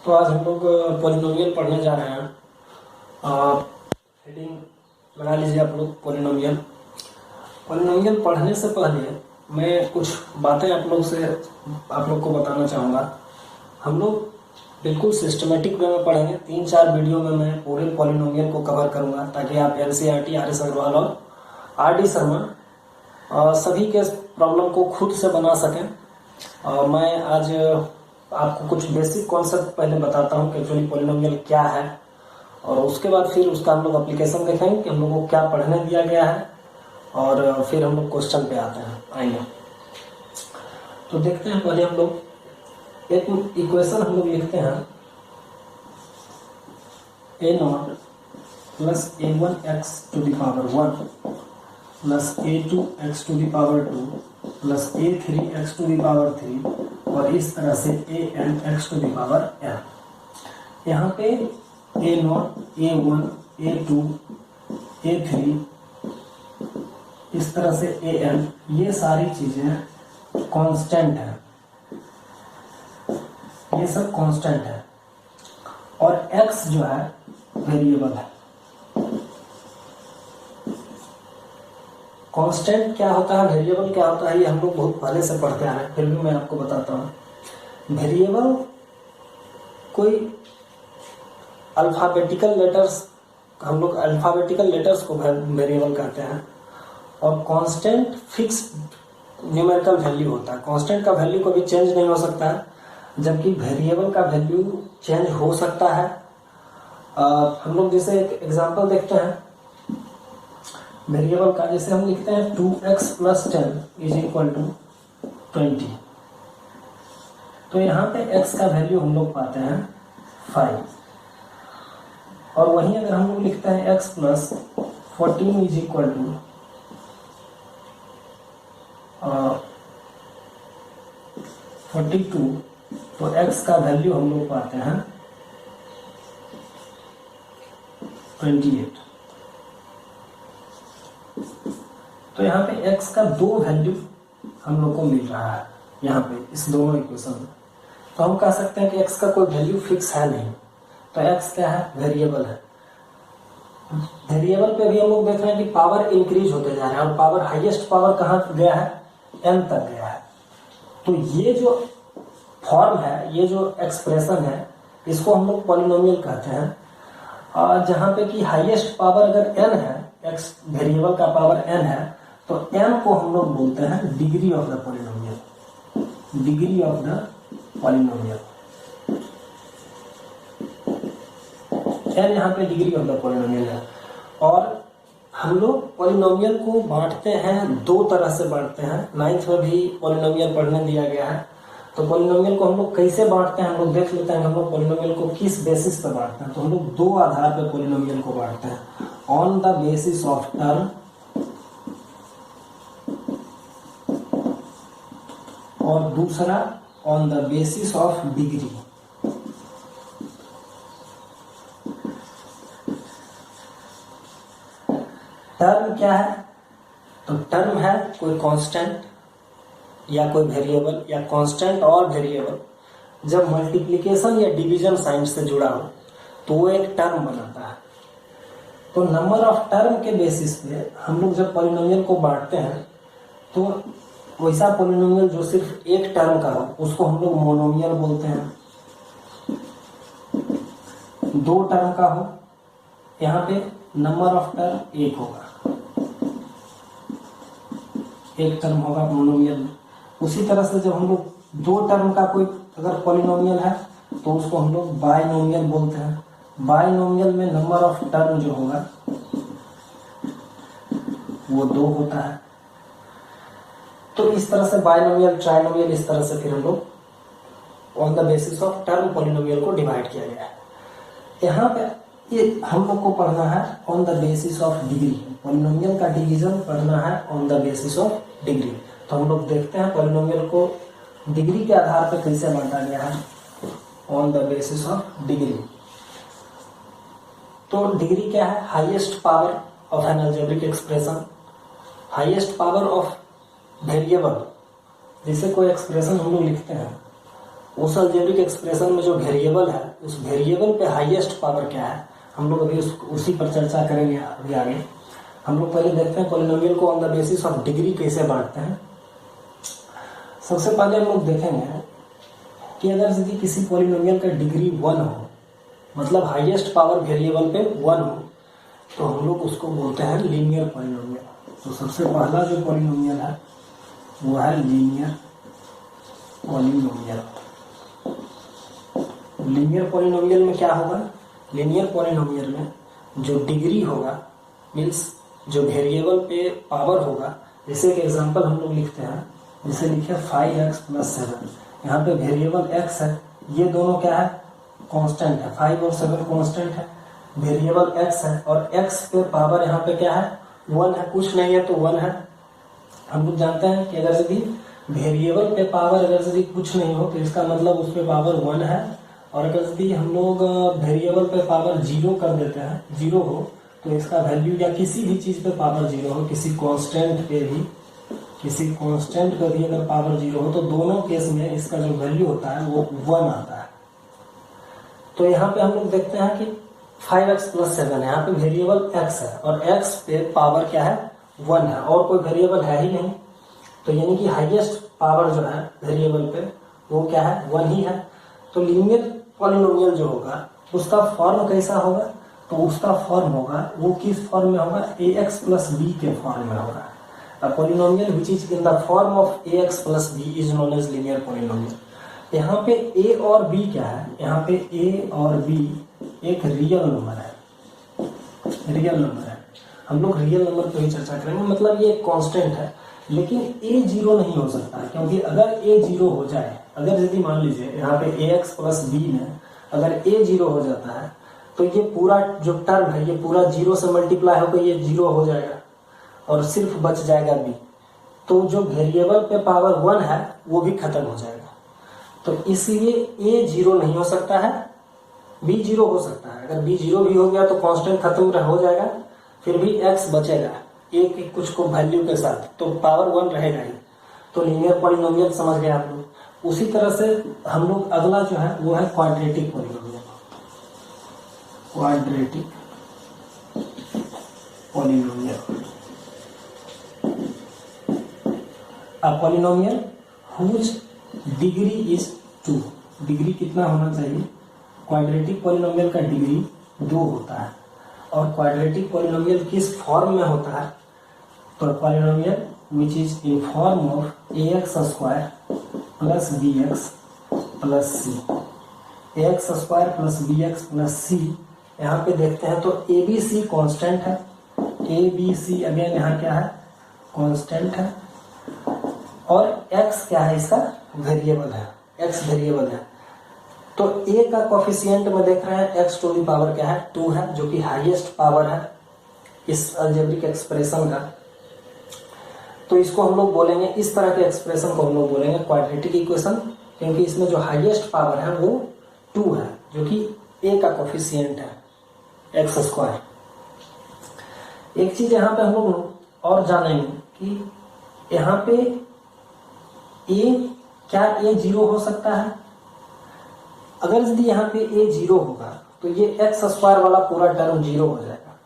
तो आज हम लोग पॉलिनोमियल पढ़ने जा रहे हैं। हेडिंग लगा लीजिए आप लोग पॉलिनोमियल। पॉलिनोमियल पढ़ने से पहले मैं कुछ बातें आप लोग को बताना चाहूँगा। हम लोग बिल्कुल सिस्टमेटिक वे में पढ़ेंगे। 3-4 वीडियो में मैं पूरे पॉलिनोमियल को कवर करूँगा ताकि आप NCERT, RS अग्रवाल और RD शर्मा सभी के प्रॉब्लम को खुद से बना सकें। मैं आज आपको कुछ बेसिक कॉन्सेप्ट पहले बताता हूँ कि एक्चुअली पॉलिनोमियल क्या है, और उसके बाद फिर उसका हम लोग एप्लीकेशन देखेंगे कि हम लोग को क्या पढ़ने दिया गया है, और फिर हम लोग क्वेश्चन पे आएंगे। तो देखते हैं, पहले हम लोग एक इक्वेशन हम लोग लिखते हैं a0 plus a1x to the power 1 plus a2x to the power 2 plus a3x to the power 3 और इस तरह से anx to the power n। यहाँ पे a0, a1, a2, a3 इस तरह से an, ये सारी चीजें कांस्टेंट है, ये सब कांस्टेंट है, और x जो है वेरिएबल है। कांस्टेंट क्या होता है, वेरिएबल क्या होता है, ये हम लोग बहुत पहले से पढ़ते आ रहे हैं, फिर भी मैं आपको बताता हूँ। वेरिएबल कोई अल्फाबेटिकल लेटर्स, हम लोग अल्फाबेटिकल लेटर्स को वेरिएबल कहते हैं, और कांस्टेंट फिक्स न्यूमेरिकल वैल्यू होता है। कांस्टेंट का वैल्यू कभी चेंज नहीं हो सकता है, जबकि वेरिएबल का वैल्यू चेंज हो सकता है। हम लोग जैसे एक एग्जांपल देखते हैं वेरिएबल का, जैसे हम लिखते हैं 2x plus 10 is equal to 20। तो यहाँ पे x का वैल्यू हम लोग पाते हैं 5, और वहीं अगर हम लोग लिखते हैं x plus 14 is equal to 42, तो x का वैल्यू हम लोग पाते हैं 28। तो यहाँ पे x का दो वैल्यू हम लोग को मिल रहा है यहाँ पे इस दोनों इक्वेशन में। तो हम कह सकते हैं कि x का कोई वैल्यू फिक्स है नहीं, तो x क्या है, वेरिएबल है। वेरिएबल पे भी हम लोग देख रहे हैं कि पावर इंक्रीज होते जा रहे हैं, और पावर हाईएस्ट पावर कहाँ गया है, n तक गया है। तो ये जो फॉर्म है, ये जो एक्सप्रेशन है, इसको हम लोग पॉलिनोमियल कहते हैं। और जहाँ पे कि हाईएस्ट पावर अगर n है, x वेरिएबल का पावर n है, तो n को हम लोग बोलते हैं degree of the polynomial. Degree of the polynomial, n यहाँ पे डिग्री ऑफ द पॉलिनोमियल है। और हम लोग पॉलिनोमियल को बांटते हैं, दो तरह से बांटते हैं। 9th में भी पॉलिनोमियल पढ़ने दिया गया है। तो पॉलिनोमियल को हम लोग कैसे बांटते हैं, हम लोग देख लेते हैं। हम लोग पॉलिनोमियल को किस बेसिस पर बांटते हैं, तो हम लोग दो आधार पर पॉलिनोमियल को बांटते हैं। On the basis of term और दूसरा on the basis of degree. Term क्या है, तो टर्म है कोई कांस्टेंट या कोई वेरिएबल, या कांस्टेंट और वेरिएबल जब मल्टीप्लिकेशन या डिवीजन साइन से जुड़ा हो तो वो एक टर्म बनाता है। तो नंबर ऑफ टर्म के बेसिस पे हम लोग जब पॉलिनोमियल को बांटते हैं, तो वैसा पॉलिनोमियल जो सिर्फ एक टर्म का हो उसको हम लोग मोनोमियल बोलते हैं। दो टर्म का हो, यहाँ पे नंबर ऑफ टर्म एक होगा, एक टर्म होगा मोनोमियल। उसी तरह से जब हम लोग दो टर्म का कोई अगर पॉलिनोमियल है तो उसको हम लोग बाइनोमियल बोलते हैं। बाइनोमियल में नंबर ऑफ टर्म जो होगा वो 2 होता है। तो इस तरह से बाइनोमियल, ट्राइनोमियल, इस तरह से फिर हम लोग on the basis of term polynomial को डिवाइड किया गया है। यहाँ पे ये हम लोग को पढ़ना है on the basis of degree. Polynomial का डिवीजन पढ़ना है on the basis of degree. तो हम लोग देखते हैं पॉलिनोमियल को डिग्री के आधार पर कैसे बांटा गया है, on the basis of degree. तो डिग्री क्या है, highest power of N algebraic expression, highest power of variable. जैसे कोई एक्सप्रेशन हम लोग लिखते हैं उस अलजेब्रिक एक्सप्रेशन में जो वेरिएबल है उस वेरिएबल पे हाईएस्ट पावर क्या है, हम लोग अभी उसी पर चर्चा करेंगे अभी आगे। हम लोग पहले देखते हैं पॉलिनोमियल को on the basis of degree कैसे बांटते हैं। सबसे पहले हम लोग देखेंगे कि अगर यदि किसी पॉलिनोमियल का डिग्री 1 हो, मतलब हाईएस्ट पावर वेरिएबल पे 1 हो, तो हम लोग उसको बोलते हैं लीनियर पॉलिनोमियल। तो सबसे पहला जो पॉलिनोमियल है वो है लीनियर पॉलिनोमियल। लीनियर पॉलिनोमियल में क्या होगा, लीनियर पॉलिनोमियल में जो डिग्री होगा मीन्स जो वेरिएबल पे पावर होगा, जैसे कि एग्जांपल हम लोग लिखते हैं, जैसे लिखे 5x + 7, यहाँ पे वेरिएबल x है, ये दोनों क्या है कांस्टेंट है, 5 और 7 कांस्टेंट है, वेरिएबल x है और x पे पावर यहाँ पे क्या है 1 है, कुछ नहीं है तो 1 है। हम लोग जानते हैं कि अगर यदि वेरिएबल पे पावर अगर यदि कुछ नहीं हो तो इसका मतलब उस पे पावर 1 है, और अगर यदि हम लोग वेरिएबल पे पावर 0 कर देते हैं, 0 हो तो इसका वैल्यू, या किसी भी चीज पे पावर 0 हो, किसी कांस्टेंट पे भी अगर पावर 0 हो तो दोनों केस में इसका जो वैल्यू होता है वो 1 आता है। तो यहाँ पे हम लोग देखते हैं कि 5x + 7 है, यहाँ पे वेरिएबल x है और x पे पावर क्या है 1 है और कोई वेरिएबल है ही नहीं, तो यानी कि हाईएस्ट पावर जो है वेरिएबल पे वो क्या है 1 ही है। तो लीनियर पॉलिनोमियल जो होगा उसका फॉर्म कैसा होगा, तो उसका फॉर्म होगा वो किस फॉर्म में होगा, ax + b के फॉर्म में होगा। A polynomial which is in the form of ax + b is known as linear polynomial। यहाँ पे a और b क्या है, यहाँ पे a और b एक रियल नंबर है, हम लोग रियल नंबर पर ही चर्चा करेंगे, मतलब ये एक कांस्टेंट है, लेकिन a 0 नहीं हो सकता है, क्योंकि अगर a 0 हो जाए, अगर यदि मान लीजिए यहाँ पे ax + b में अगर a 0 हो जाता है तो ये पूरा जो टर्म है ये पूरा 0 से मल्टीप्लाई होकर ये 0 हो जाएगा और सिर्फ बच जाएगा b, तो जो वेरिएबल पे पावर 1 है वो भी खत्म हो जाएगा। तो इसलिए a 0 नहीं हो सकता है, b 0 हो सकता है। अगर b 0 भी हो गया तो कांस्टेंट खत्म हो जाएगा, फिर भी x बचेगा a की कुछ को वैल्यू के साथ, तो पावर 1 रहेगा ही। तो लीनियर पॉलिनोमियल समझ गए आप लोग। उसी तरह से हम लोग अगला जो है वो है quadratic polynomial. A polynomial whose degree is 2, degree कितना होना चाहिए, क्वाड्रेटिक पॉलिनोमियल का डिग्री 2 होता है। और क्वाड्रेटिक पॉलिनोमियल किस फॉर्म में होता है, तो polynomial which is in form of ax² + bx + c। ax² + bx + c यहाँ पे देखते हैं तो abc कांस्टेंट है, abc अगेन यहाँ क्या है कांस्टेंट है, और x क्या है इसका वेरिएबल है, x वेरिएबल है। तो a का कोफिशिएंट में देख रहे हैं x टू दी पावर क्या है 2 है, जो कि हाईएस्ट पावर है इस अलजेब्रिक एक्सप्रेशन का। तो इसको हम लोग बोलेंगे, इस तरह के एक्सप्रेशन को हम लोग बोलेंगे क्वाड्रेटिक इक्वेशन, क्योंकि इसमें जो हाईएस्ट पावर है वो 2 है, जो कि a का कोफिशिएंट है x²। एक चीज यहाँ पे हम लोग और जानेंगे कि यहाँ पे क्या a 0 हो सकता है। अगर यदि यहाँ पे a 0 होगा तो ये x² वाला पूरा टर्म 0 हो जाएगा,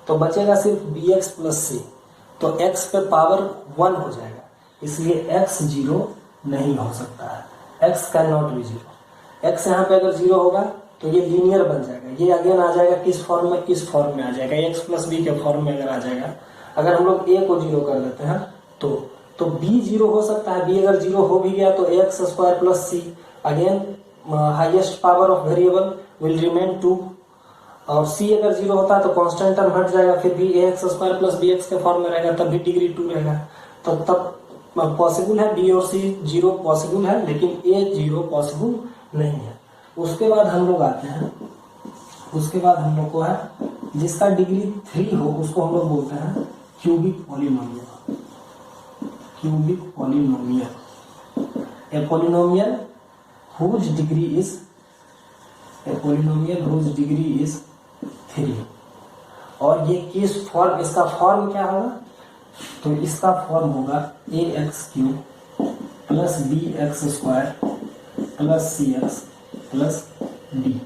तो बचेगा सिर्फ bx + c, तो x पे पावर 1 हो जाएगा, इसलिए x 0 नहीं हो सकता है, x can not be 0। x यहाँ पे अगर 0 होगा तो ये लीनियर बन जाएगा, ये अगेन आ जाएगा किस फॉर्म में, इस फॉर्म में आ जाएगा, x + b के फॉर्म में अगर आ जाएगा। अगर हम लोग a को 0 कर देते हैं तो b 0 हो सकता है, b अगर 0 हो भी गया तो ax² + c again highest power of variable will remain 2, और c अगर 0 होता है तो कांस्टेंट टर्म हट जाएगा, फिर भी ax² + bx के फॉर्म में रहेगा, तब भी डिग्री 2 रहेगा। तो तब पॉसिबल है b और c 0 पॉसिबल है, लेकिन a 0 पॉसिबल नहीं है। उसके बाद हम लोग आते हैं, उसके बाद हम लोग को है जिसका डिग्री 3 हो उसको हम लोग बोलते हैं cubic polynomial. Cubic polynomial, a polynomial whose degree is 3। और ये किस फॉर्म, इसका फॉर्म क्या होगा, तो इसका फॉर्म होगा ax³ + bx² plus c x plus D.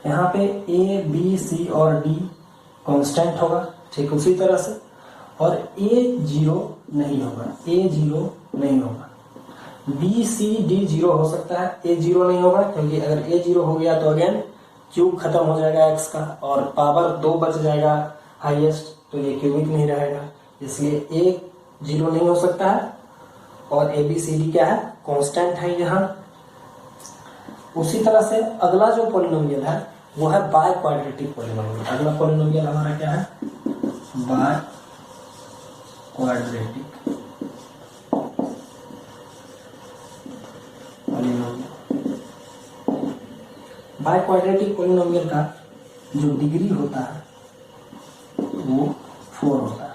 यहाँ पे ए बी सी और डी कांस्टेंट होगा, ठीक उसी तरह से, और ए जीरो नहीं होगा, ए जीरो नहीं होगा। बी सी डी जीरो हो सकता है, ए जीरो नहीं होगा, क्योंकि अगर ए जीरो हो गया तो अगेन क्यूब खत्म हो जाएगा एक्स का और पावर 2 बच जाएगा हाईएस्ट, तो ये क्यूबिक नहीं रहेगा, इसलिए ए जीरो नहीं हो सकता है। और ए बी सी डी क्या है, कांस्टेंट है यहाँ। उसी तरह से अगला जो पॉलिनोमियल है वो है बाय क्वाड्रेटिक पॉलिनोमियल। अगला पॉलिनोमियल हमारा क्या है, by quadratic polynomial. By quadratic polynomial का जो डिग्री होता है वो 4 होता है।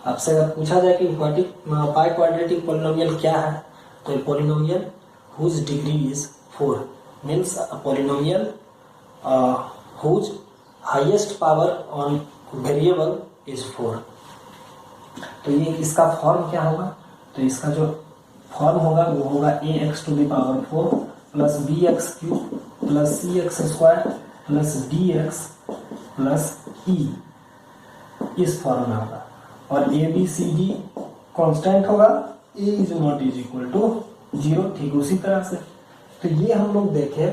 आपसे अगर पूछा जाए कि बाय क्वाड्रेटिक पॉलिनोमियल क्या है, तो polynomial whose degree is 4 means a polynomial whose highest power on variable is 4। तो ये इसका फॉर्म क्या होगा, तो इसका जो फॉर्म होगा वो होगा ax to the power 4 plus b x cube plus c x square plus d x plus e, इस फॉर्म में होगा। और a b c d constant होगा, a is not is equal to 0, ठीक उसी तरह से। तो ये हम लोग देखे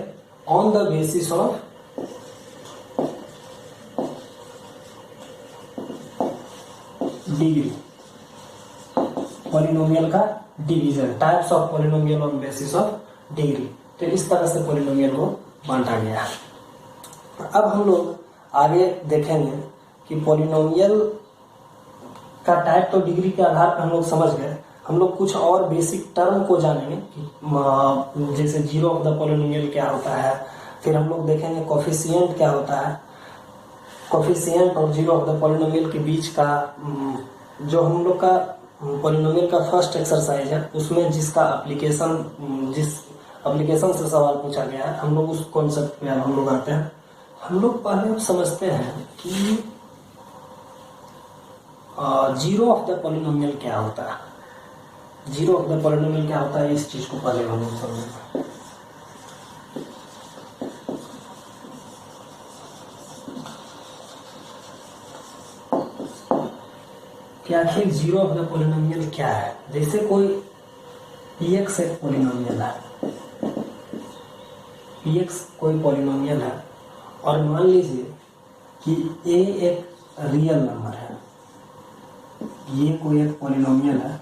on the basis of degree, polynomial का division, types of polynomial on basis of degree. तो इस तरह से पॉलिनोमियल को बांटा गया है। अब हम लोग आगे देखेंगे कि पॉलिनोमियल का टाइप तो डिग्री के आधार पर हम लोग समझ गए, हम लोग कुछ और बेसिक टर्म को जानेंगे कि जैसे जीरो ऑफ द पॉलिनोमियल क्या होता है, फिर हम लोग देखेंगे कोफिशिएंट क्या होता है, कोफिशिएंट और जीरो ऑफ द पॉलिनोमियल के बीच का जो हम लोग का पॉलिनोमियल का फर्स्ट एक्सरसाइज है उसमें जिस एप्लीकेशन से सवाल पूछा गया है, हम लोग उस कॉन्सेप्ट पे हम लोग आते हैं। हम लोग पहले समझते हैं कि जीरो ऑफ द पॉलिनोमियल क्या होता है। जीरो ऑफ द पॉलिनोमियल क्या होता है, इस चीज को पहले हम लोग समझेंगे। कि आखिर जीरो ऑफ द पॉलिनोमियल क्या है। जैसे कोई px एक पॉलिनोमियल है, px कोई पॉलिनोमियल है और मान लीजिए कि a एक रियल नंबर है, ये कोई एक पॉलिनोमियल है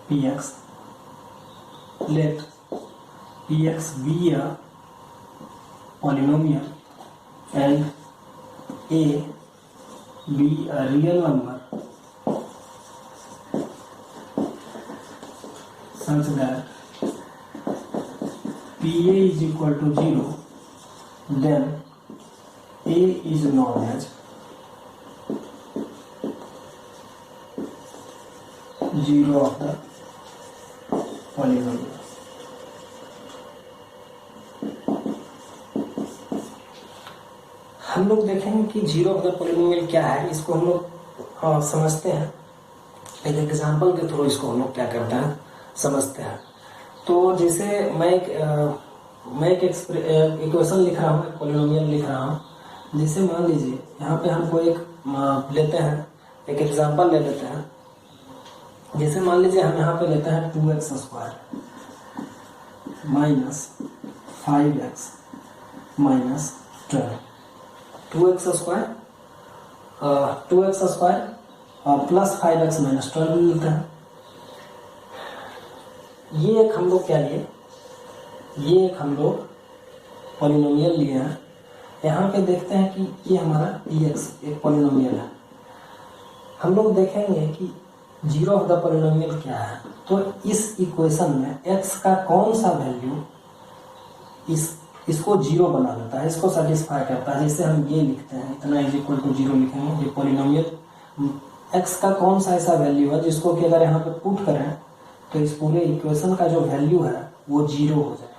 px, let px be a polynomial and a be a real number such that pa is equal to 0, then a is known as zero of the polynomial। हम लोग देखेंगे कि जीरो ऑफ द पॉलिनोमियल क्या है, इसको हम लोग समझते हैं एक एग्जांपल के थ्रू। इसको हम लोग क्या करते हैं, समझते हैं। तो जैसे मैं एक इक्वेशन लिख रहा हूँ, एक पॉलिनोमियल लिख रहा हूँ। जैसे मान लीजिए यहाँ पे हमको एक लेते हैं, एक एग्जांपल ले लेते हैं। जैसे मान लीजिए हम यहाँ पे लेते हैं 2x square minus 5x minus 12, 2x square plus 5x minus 12 मिलता है। ये एक हम लोग क्या लिए, ये एक हम लोग पॉलिनोमियल लिए हैं। यहाँ पे देखते हैं कि ये हमारा px एक पॉलिनोमियल है। हम लोग देखेंगे कि जीरो ऑफ द पॉलिनोमियल क्या है। तो इस इक्वेशन में x का कौन सा वैल्यू इसको जीरो बना देता है, इसको सेटिस्फाई करता है। जैसे हम ये लिखते हैं, इतना इज इक्वल टू 0 लिखेंगे, ये पॉलिनोमियल x का कौन सा ऐसा वैल्यू है जिसको कि अगर यहाँ पे पुट करें तो इस पूरे इक्वेशन का जो वैल्यू है वो 0 हो जाए।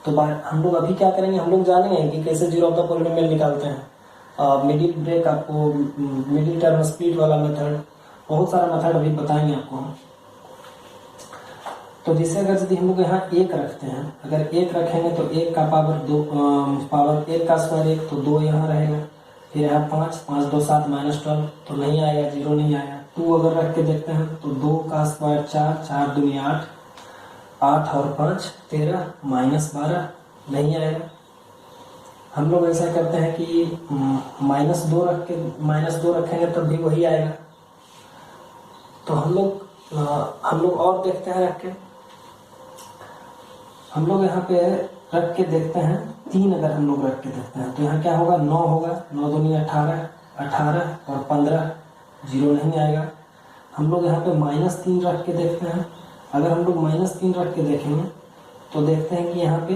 तो हम लोग अभी क्या करेंगे, हम लोग जानेंगे कि कैसे जीरो ऑफ द पॉलिनोमियल निकालते हैं। मिडिल ब्रेक आपको, मिडिल टर्म स्प्लिट वाला मेथड, बहुत सारा मेथड अभी बताएंगे आपको हम। तो जैसे अगर यदि हम लोग यहाँ 1 रखते हैं, अगर 1 रखेंगे तो 1 का पावर 2, पावर 1 का स्क्वायर 1, तो 2 यहाँ रहेगा। फिर यहाँ 5, 5 2 7 -12, तो नहीं आएगा, 0 नहीं आएगा। 2 अगर रख के देखते हैं तो 2 का स्क्वायर 4, 4 दूनी 8, 8 और 5 13, -12 नहीं आएगा। हम लोग ऐसा करते हैं कि -2 रख के -2 रखेंगे तब भी वही आएगा। तो हम लोग और देखते हैं रख के, हम लोग यहाँ पे रख के देखते हैं 3 अगर हम लोग रख के देखते हैं तो यहाँ क्या होगा, 9 होगा, 9 दूनी 18, 18 और 15, 0 नहीं आएगा। हम लोग यहाँ पे -3 रख के देखते हैं, अगर हम लोग -3 रख के देखेंगे तो देखते हैं कि यहाँ पे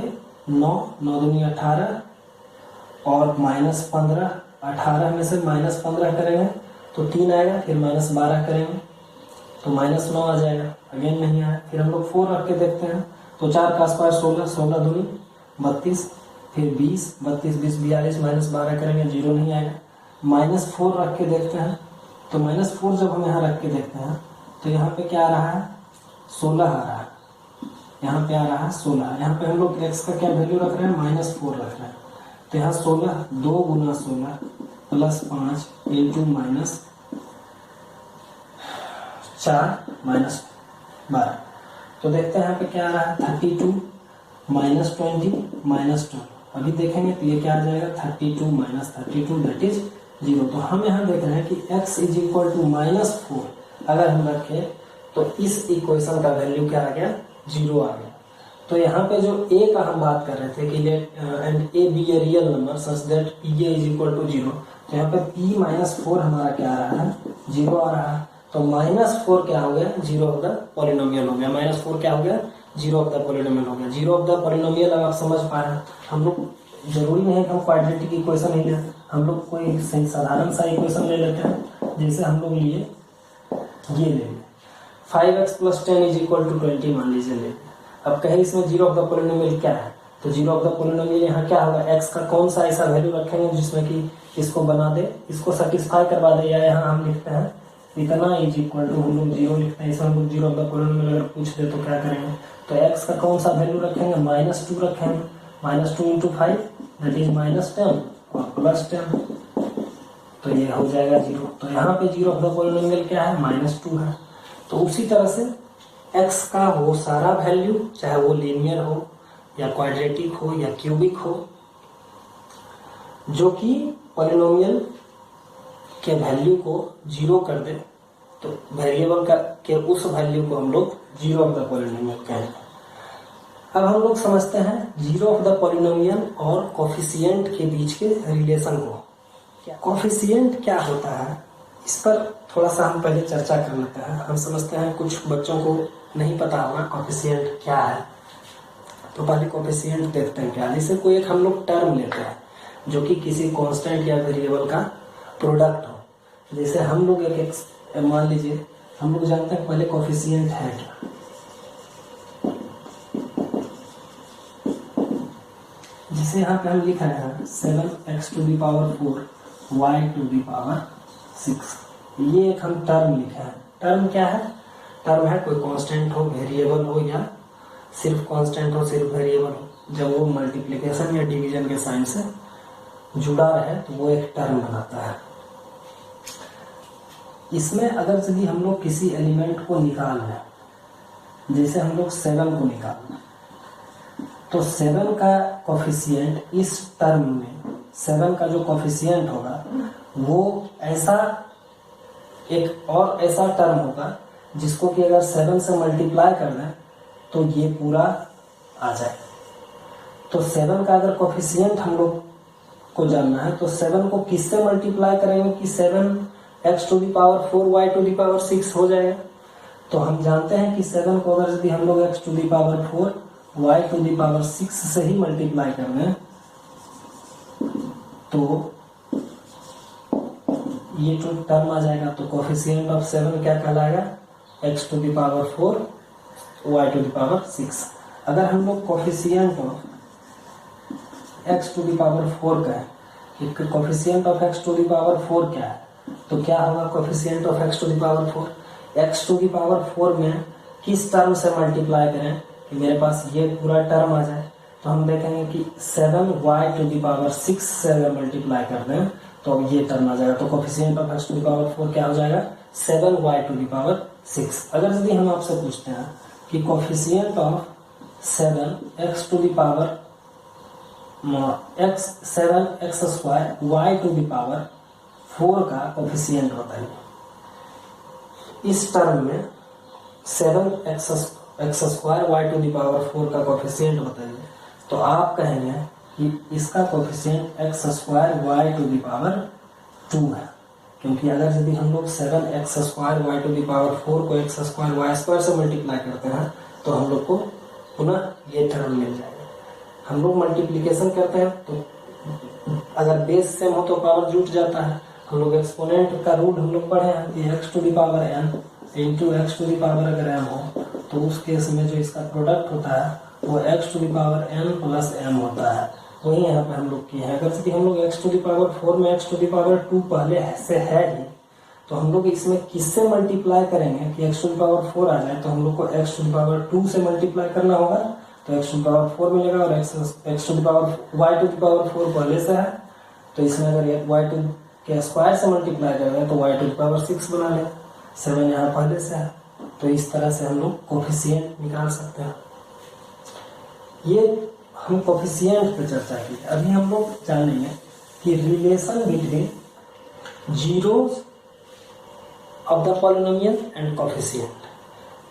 9, 9 दूनी 18 और -15, 18 में से -15 करेंगे तो 3 आएगा, फिर -12 करेंगे तो -9 आ जाएगा, अगेन नहीं आया। फिर हम लोग 4 रख के देखते हैं तो 4 का स्क्वायर 16, 16 दूनी 32, फिर 20, 32 20 42, -12 करेंगे, 0 नहीं आएगा। -4 रख के देखते हैं तो -4 जब हम यहाँ रख के देखते हैं तो यहाँ पे क्या आ रहा है, 16 आ रहा है, यहाँ पे आ रहा है 16। यहाँ पे हम लोग x का क्या वैल्यू रख रहे हैं, -4 रख रहे हैं। तो यहाँ 16, 2 गुना 16 प्लस 5 इंटू -4 -12, तो देखते हैं यहाँ पे क्या आ रहा है, 32 -20 -2। अभी देखेंगे तो ये क्या आ जाएगा, 32 -32 दैट इज 0। तो हम यहाँ देख रहे हैं कि x इज इक्वल टू -4 अगर हम रखें तो इस इक्वेशन का वैल्यू क्या आ गया, 0 आ गया। तो यहाँ पे जो a का हम बात कर रहे थे कि let and a be a real number such that p a is equal to 0, तो यहाँ पे p -4 हमारा क्या आ रहा है, 0 आ रहा है। तो -4 क्या हो गया, 0 ऑफ द पॉलिनोमियल हो गया। -4 क्या हो गया, 0 ऑफ द पॉलिनोमियल हो गया। 0 ऑफ द पॉलिनोमियल अब आप समझ पा रहे हैं। हम लोग जरूरी नहीं है कि हम क्वाड्रेटिक इक्वेशन ही लें, हम लोग कोई साधारण सा इक्वेशन ले लेते हैं। जैसे हम लोग लिए ये ले लें 5x + 10 इज इक्वल टू 20 मान लीजिए ले। अब कहें इसमें 0 ऑफ द पॉलिनोमियल क्या है, तो 0 ऑफ द पॉलिनोमियल यहाँ क्या होगा, x का कौन सा ऐसा वैल्यू रखेंगे जिसमें कि इसको बना दे, इसको सेटिस्फाई करवा दे। या यहाँ हम लिखते हैं इतना इज इक्वल टू, हम लोग 0 लिखते हैं, इसमें हम लोग 0 ऑफ द पॉलिनोमियल अगर पूछ दे तो क्या करेंगे, तो x का कौन सा वैल्यू रखेंगे, -2 रखेंगे। -2 इंटू 5 दैट इज -10 और +10, तो ये हो जाएगा 0। तो यहाँ पे 0 ऑफ द पॉलिनोमियल क्या है, -2 है। तो उसी तरह से x का वो सारा वैल्यू, चाहे वो लीनियर हो या क्वाड्रेटिक हो या क्यूबिक हो, जो कि पॉलिनोमियल के वैल्यू को 0 कर दे, तो वेरिएबल का के उस वैल्यू को हम लोग 0 ऑफ द पॉलिनोमियल कहेंगे। अब हम लोग समझते हैं 0 ऑफ द पॉलिनोमियल और कोफिशिएंट के बीच के रिलेशन को। कोफिशिएंट क्या होता है, इस पर थोड़ा सा हम पहले चर्चा कर लेते हैं। हम समझते हैं कुछ बच्चों को नहीं पता होगा कोफिशिएंट क्या है, तो पहले कोफिशिएंट देखते हैं क्या। जैसे कोई एक हम लोग टर्म लेते हैं जो कि किसी कांस्टेंट या वेरिएबल का प्रोडक्ट हो। जैसे हम लोग एक मान लीजिए हम लोग जानते हैं पहले कोफिशिएंट है क्या। जिसे यहाँ पे हम लिख रहे हैं 7x to the power 4 y to the power 6, ये एक हम टर्म लिखे हैं। टर्म क्या है, टर्म है कोई कांस्टेंट हो, वेरिएबल हो, या सिर्फ कांस्टेंट हो सिर्फ वेरिएबल हो, जब वो मल्टीप्लिकेशन या डिवीजन के साइन से जुड़ा रहे तो वो एक टर्म बनाता है। इसमें अगर यदि हम लोग किसी एलिमेंट को निकाल लें, जैसे हम लोग 7 को निकाल लें, तो 7 का कोफिशिएंट इस टर्म में 7 का जो कोफिशिएंट होगा वो ऐसा एक और ऐसा टर्म होगा जिसको कि अगर 7 से मल्टीप्लाई कर दें तो ये पूरा आ जाए। तो 7 का अगर कोफिशिएंट हम लोग को जानना है तो 7 को किससे मल्टीप्लाई करेंगे कि 7x to the power 4 y to the power 6 हो जाएगा। तो हम जानते हैं कि 7 को अगर यदि हम लोग x to the power 4 y to the power 6 से ही मल्टीप्लाई कर दें तो ये जो टर्म आ जाएगा। तो कोफिशिएंट ऑफ 7 क्या कहलाएगा, x to the power 4 y to the power 6। अगर हम लोग coefficient of x to the power 4 का है कि coefficient of x to the power 4 क्या है, तो क्या होगा coefficient of x to the power 4, x to the power 4 में किस टर्म से मल्टीप्लाई करें कि मेरे पास ये पूरा टर्म आ जाए, तो हम देखेंगे कि 7y⁶ से अगर मल्टीप्लाई कर दें तो अब ये टर्म आ जाएगा। तो कोफिशिएंट ऑफ x⁴ क्या हो जाएगा, 7y⁶। अगर यदि हम आपसे पूछते हैं कि कोफिशिएंट ऑफ 7x² y⁴ का कोफिशिएंट बताइए। इस टर्म में 7x² y⁴ का कोफिशिएंट बताइए, तो आप कहेंगे कि इसका कोफिशिएंट x² y⁴ है, क्योंकि अगर यदि हम लोग 7x² y⁴ को x² y² से मल्टीप्लाई करते हैं तो हम लोग को पुनः ये टर्म मिल जाएगा। हम लोग मल्टीप्लिकेशन करते हैं तो अगर बेस सेम हो तो पावर जुट जाता है। हम लोग एक्सपोनेंट का रूल हम लोग पढ़े हैं कि x⁴n इंटू x⁴ अगर m हो तो उस केस में जो इसका प्रोडक्ट होता है वो x⁴n प्लस m होता है। वही यहाँ पे हम लोग किए हैं। अगर यदि हम लोग x⁴ में x⁴ पहले से है ही तो हम लोग इसमें किससे मल्टीप्लाई करेंगे कि x⁴ आ जाए, तो हम लोग को x⁴ से मल्टीप्लाई करना होगा, तो x⁴ मिलेगा और y⁴ पहले से है तो इसमें अगर y² से मल्टीप्लाई करेंगे तो y⁶ बना लें, 7 यहाँ पहले से है, तो इस तरह से हम लोग कोफिशिएंट निकाल सकते हैं। ये हम कोफिशिएंट पे चर्चा की। अभी हम लोग जानेंगे कि relation between zeros of the polynomial and coefficient.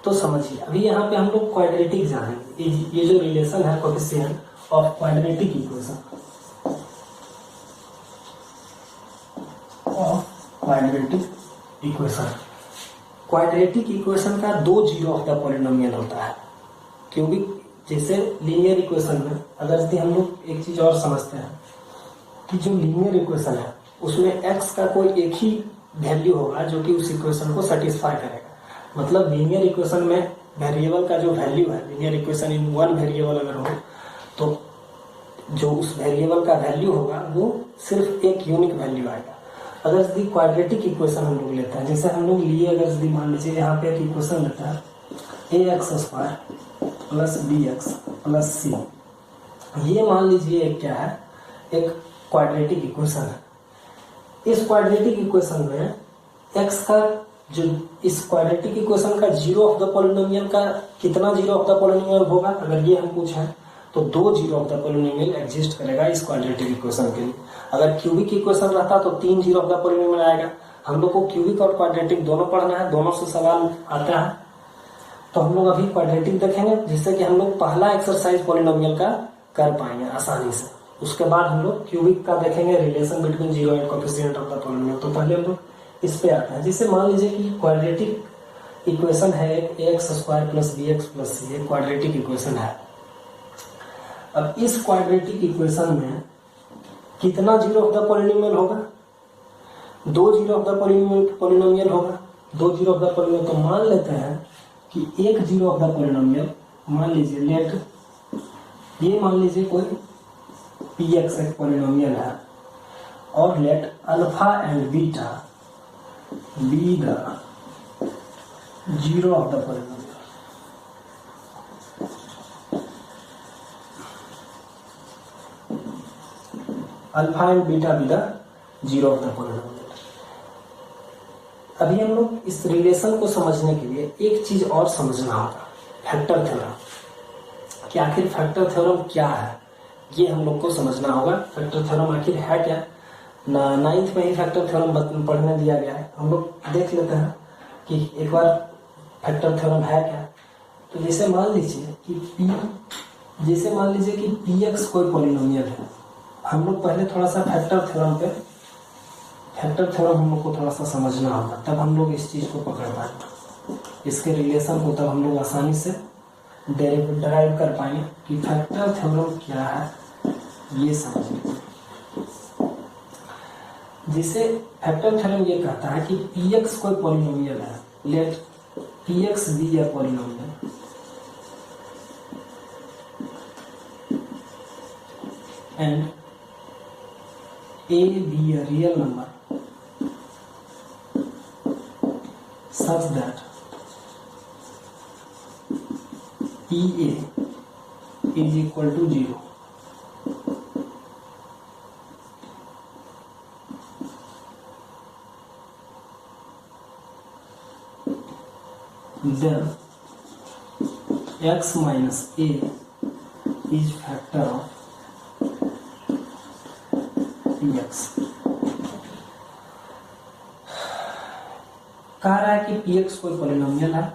तो समझिए, अभी यहाँ पे हम लोग क्वाड्रेटिक जानेंगे। ये जो रिलेशन है coefficient of quadratic equation, quadratic equation का 2 जीरो ऑफ द पॉलिनोमियल होता है। क्यूबिक जैसे लीनियर इक्वेशन में अगर यदि हम लोग एक चीज और समझते हैं कि जो लीनियर इक्वेशन है उसमें x का कोई एक ही वैल्यू होगा जो कि उस इक्वेशन को सेटिस्फाई करेगा। मतलब लीनियर इक्वेशन में वेरिएबल का जो वैल्यू है, linear equation in one variable अगर हो तो जो उस वेरिएबल का वैल्यू होगा वो सिर्फ एक यूनिक वैल्यू आएगा। अगर यदि क्वाड्रेटिक इक्वेशन हम लोग लेते हैं, जैसे हम लोग लिए, अगर यदि मान लीजिए यहाँ पे एक इक्वेशन लेता है ax² plus bx plus c, ये मान लीजिए एक क्या है, एक क्वाड्रेटिक इक्वेशन है। इस क्वाड्रेटिक इक्वेशन में x का जो इस क्वाड्रेटिक इक्वेशन का जीरो ऑफ द पॉलिनोमियल का कितना जीरो ऑफ द पॉलिनोमियल होगा, अगर ये हम पूछें तो 2 zero of the polynomial exist करेगा इस क्वाड्रेटिक इक्वेशन के लिए। अगर क्यूबिक इक्वेशन रहता तो 3 जीरो ऑफ द पॉलिनोमियल आएगा। हम लोग को क्यूबिक और क्वाड्रेटिक दोनों पढ़ना है, दोनों से सवाल आता है, तो हम लोग अभी क्वाड्रेटिक देखेंगे जिससे कि हम लोग पहला एक्सरसाइज पॉलिनोमियल का कर पाएंगे आसानी से। उसके बाद हम लोग क्यूबिक का देखेंगे, relation between zero and coefficient of the polynomial. तो पहले हम लोग इस पे आते हैं। जैसे मान लीजिए कि क्वाड्रेटिक इक्वेशन है ax² plus bx plus c, ये क्वाड्रेटिक इक्वेशन है। अब इस क्वाड्रेटिक इक्वेशन में कितना जीरो ऑफ द पॉलिनोमियल होगा, 2 जीरो ऑफ द पॉलिनोमियल होगा। 2 जीरो ऑफ द पॉलिनोमियल, तो मान लेते हैं कि 1 जीरो ऑफ द पॉलिनोमियल, मान लीजिए लेट ये मान लीजिए कोई px एक पॉलिनोमियल है और let alpha and beta be the zero of the polynomial. Alpha and beta be the zero of the polynomial. अभी हम लोग इस रिलेशन को समझने के लिए एक चीज और समझना होगा, फैक्टर थ्योरम। कि आखिर फैक्टर थ्योरम क्या है ये हम लोग को समझना होगा। फैक्टर थ्योरम आखिर है क्या, 9th में ही फैक्टर थ्योरम पढ़ने दिया गया है। हम लोग देख लेते हैं कि एक बार फैक्टर थ्योरम है क्या। तो जैसे मान लीजिए कि px कोई पॉलिनोमियल है। हम लोग पहले थोड़ा सा फैक्टर थ्योरम हम लोग को थोड़ा सा समझना होगा, तब हम लोग इस चीज को पकड़ पाएंगे, इसके रिलेशन को तब हम लोग आसानी से डराइव कर पाएंगे कि फैक्टर थ्योरम क्या है ये समझिए। जिसे फैक्टर थ्योरम ये कहता है कि px कोई पॉलिनोमियल है, let px be a polynomial and a be a real number such that P A is equal to 0, then x minus a is factor of px। कह रहा है कि px कोई पॉलिनोमियल है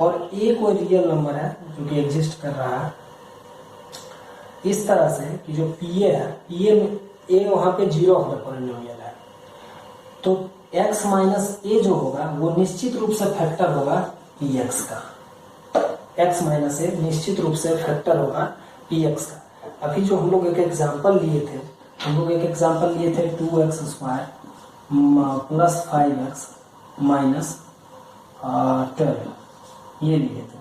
और a कोई रियल नंबर है जो कि एग्जिस्ट कर रहा है, इस तरह से कि जो pa है, pa में a वहां पे 0 ऑफ द पॉलिनोमियल है, तो x माइनस a जो होगा वो निश्चित रूप से फैक्टर होगा px का। x माइनस a निश्चित रूप से फैक्टर होगा px का। अभी जो हम लोग एक एग्जांपल लिए थे, 2x square plus 5x minus 12 ये लिए थे।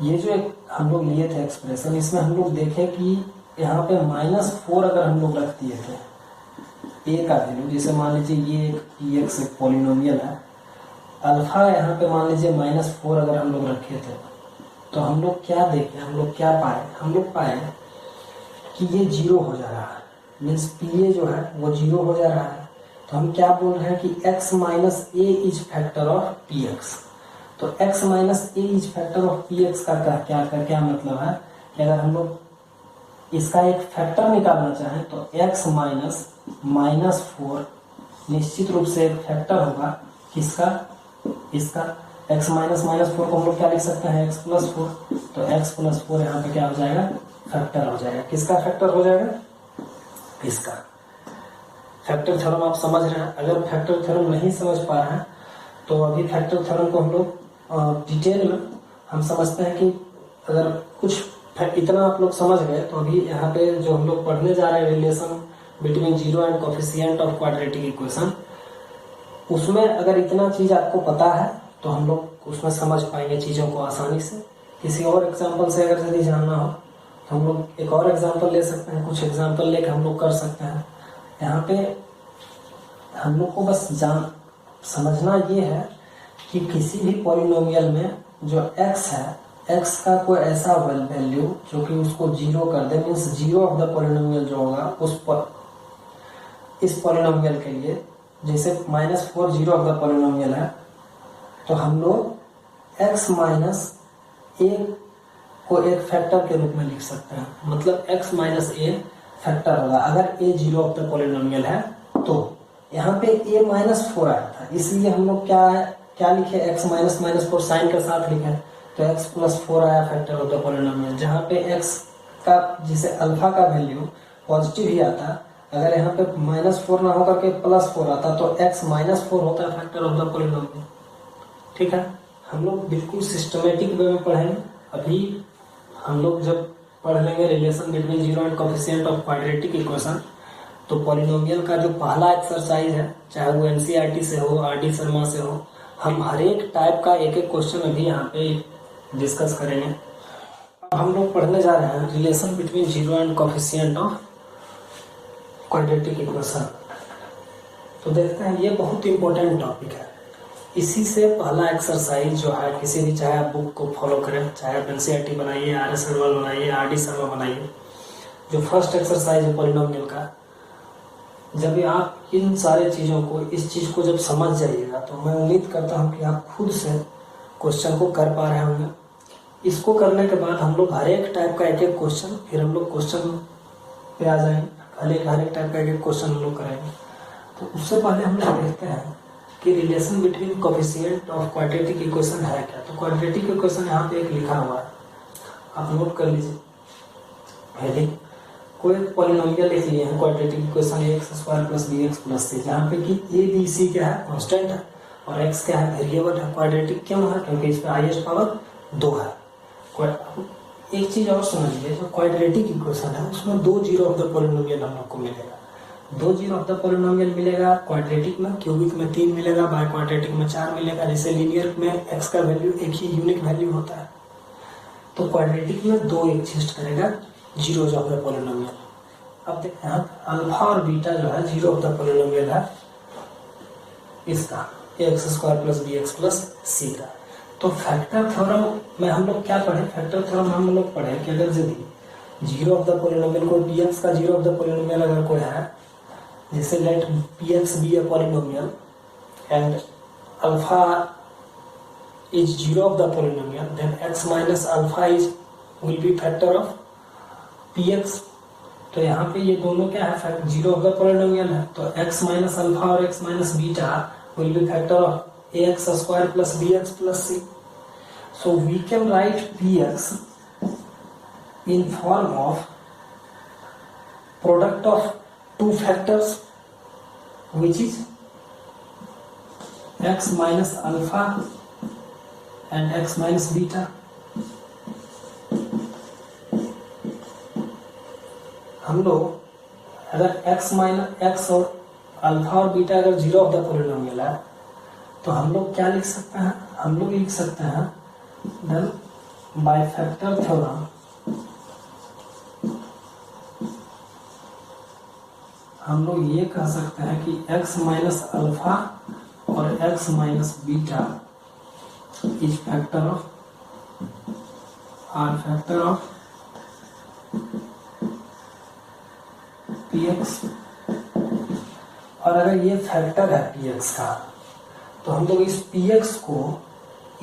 ये जो एक हम लोग लिए थे एक्सप्रेशन, इसमें हम लोग देखे कि यहाँ पे -4 अगर हम लोग रख दिए थे a का वैल्यू, जैसे मान लीजिए ये px एक पॉलिनोमियल है, अल्फा यहाँ पे मान लीजिए -4 अगर हम लोग रखे थे, तो हम लोग क्या देखे, हम लोग पाए कि ये 0 हो जा रहा है, मीन्स pa जो है वो 0 हो जा रहा है। तो हम क्या बोल रहे हैं कि x minus a is factor of px। तो x minus a is factor of px का क्या मतलब है कि अगर हम लोग इसका एक फैक्टर निकालना चाहें तो x माइनस -4 निश्चित रूप से एक फैक्टर होगा किसका, इसका। x माइनस -4 को हम लोग क्या लिख सकते हैं, x प्लस 4। तो x प्लस 4 यहाँ पे क्या हो जाएगा, फैक्टर हो जाएगा। किसका फैक्टर हो जाएगा, इसका। फैक्टर थ्योरम आप समझ रहे हैं। अगर फैक्टर थ्योरम नहीं समझ पा रहे हैं तो अभी फैक्टर थ्योरम को हम लोग डिटेल में हम समझते हैं कि अगर कुछ इतना आप लोग समझ गए तो अभी यहाँ पे जो हम लोग पढ़ने जा रहे हैं relation between zero and coefficient of quadratic equation, उसमें अगर इतना चीज आपको पता है तो हम लोग उसमें समझ पाएंगे चीजों को आसानी से। किसी और एग्जाम्पल से अगर यदि जानना हो तो हम लोग एक और एग्जाम्पल ले सकते हैं, कुछ एग्जाम्पल लेकर हम लोग कर सकते हैं। यहाँ पे हम लोग को बस समझना ये है कि किसी भी पॉलिनोमियल में जो x है, x का कोई ऐसा वैल्यू जो कि उसको 0 कर दे, मीन्स 0 ऑफ द पॉलिनोमियल जो होगा उस पर, इस पॉलिनोमियल के लिए जैसे -4 0 ऑफ द पॉलिनोमियल है, तो हम लोग x माइनस a को एक फैक्टर के रूप में लिख सकते हैं। मतलब x माइनस a फैक्टर होगा अगर a 0 ऑफ द पॉलिनोमियल है। तो यहाँ पे a -4 आया था, इसलिए हम लोग क्या लिखे, x माइनस -4 साइन के साथ लिखे, तो x प्लस 4 आया फैक्टर ऑफ द पॉलिनोमियल। जहाँ पे x का जैसे अल्फा का वैल्यू पॉजिटिव ही आता, अगर यहाँ पे -4 ना होकर के +4 आता तो x -4 होता है फैक्टर ऑफ द पॉलिनोमियल। ठीक है, हम लोग बिल्कुल सिस्टमेटिक वे में पढ़ेंगे। अभी हम लोग जब पढ़ लेंगे relation between zero and coefficient of quadratic equation, तो पॉलिनोमियल का जो पहला एक्सरसाइज है, चाहे वो एनसीईआरटी से हो, आरडी शर्मा से हो, हम हर एक टाइप का एक एक क्वेश्चन अभी यहाँ पे डिस्कस करेंगे। अब हम लोग पढ़ने जा रहे हैं relation between zero and coefficient of quadratic equation. तो देखते हैं, ये बहुत इंपॉर्टेंट टॉपिक है। इसी से पहला एक्सरसाइज जो है, किसी भी, चाहे आप बुक को फॉलो करें, चाहे आप एनसीईआरटी बनाइए, आरएस अग्रवाल बनाइए, आरडी शर्मा बनाइए, जो फर्स्ट एक्सरसाइज है पॉलिनोमियल का, जब आप इन सारे चीज़ों को, इस चीज़ को जब समझ जाइएगा तो मैं उम्मीद करता हूँ कि आप खुद से क्वेश्चन को कर पा रहे होंगे। इसको करने के बाद हम लोग हर एक टाइप का एक एक क्वेश्चन, फिर हम लोग क्वेश्चन पे आ जाएंगे, हर एक टाइप का एक एक क्वेश्चन हम लोग करेंगे। तो उससे पहले हम लोग देखते हैं कि relation between coefficient of quadratic equation है क्या। तो क्वाड्रेटिक इक्वेशन यहाँ पे एक लिखा हुआ है, आप नोट कर लीजिए। पहले कोई पॉलिनोमियल लिख लिए हैं quadratic equation ax² + bx + c, जहाँ पे कि a b c क्या है, कांस्टेंट है, और x क्या है, वेरिएबल है। क्वाड्रेटिक क्यों है, क्योंकि इस पे हाईएस्ट पावर 2 है। एक चीज और समझिए, जो क्वाड्रेटिक इक्वेशन है उसमें 2 जीरो ऑफ द पॉलिनोमियल हम लोग को मिलेगा। 2 जीरो ऑफ द पॉलिनोमियल मिलेगा क्वाड्रेटिक में, क्यूबिक में 3 मिलेगा, बाय क्वाड्रेटिक में 4 मिलेगा। जैसे लीनियर में x का वैल्यू एक ही यूनिक वैल्यू होता है, तो क्वाड्रेटिक में 2 एग्जिस्ट करेगा जीरोज ऑफ द पॉलिनोमियल। अब देखते हैं, अल्फा और बीटा जो है जीरो ऑफ द पॉलिनोमियल है इसका, ax² + bx + c का। तो फैक्टर थ्योरम में हम लोग क्या पढ़े, फैक्टर थ्योरम हम लोग पढ़े कि अगर यदि जीरो ऑफ द पोलिनोमियल को px का जीरो ऑफ द पोलिनोमियल अगर कोई है, जैसे let px be a polynomial and alpha is zero of the polynomial, then x minus alpha is will be factor of px। तो यहाँ पे ये दोनों क्या है, जीरो ऑफ द पोलिनोमियल है, तो x माइनस अल्फा और x minus beta will be factor of ax square plus bx plus c। So we can write px in form of product of two factors, which is x minus alpha and x minus beta। हम लोग अगर x minus x और alpha और beta अगर zero of the polynomial है, तो हम लोग क्या लिख सकते हैं, हम लोग लिख सकते हैं देन बाय फैक्टर थ्योरम हम लोग ये कह सकते हैं कि x माइनस अल्फा और x minus beta is factor of or factor of px। और अगर ये फैक्टर है px का, तो हम लोग इस px को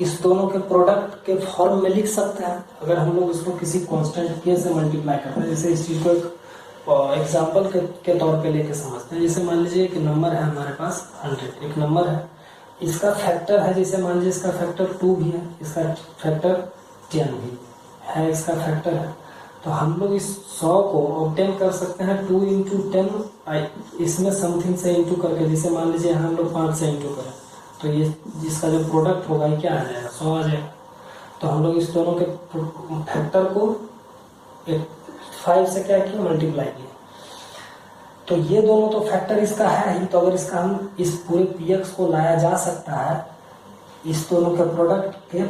इस दोनों के प्रोडक्ट के फॉर्म में लिख सकते हैं। अगर हम लोग इसको किसी कांस्टेंट k से मल्टीप्लाई करते हैं, जैसे इस चीज को एक एग्जांपल के तौर पे लेके समझते हैं। जैसे मान लीजिए एक नंबर है हमारे पास 100, एक नंबर है, इसका फैक्टर है, जैसे मान लीजिए इसका फैक्टर 2 भी है, इसका फैक्टर 10 भी है, इसका फैक्टर है। तो हम लोग इस 100 को ऑब्टेन कर सकते हैं 2 इंटू 10 इसमें समथिंग से इंटू करके। जैसे मान लीजिए हम लोग 5 से इंटू करें, तो ये जिसका जो प्रोडक्ट होगा ये क्या आ जाएगा, 100 आ जाएगा। तो हम लोग इस दोनों के फैक्टर को 5 से क्या किया, मल्टीप्लाई किया। तो ये दोनों तो फैक्टर इसका है ही, तो अगर इसका हम इस पूरे px को लाया जा सकता है इस दोनों के प्रोडक्ट के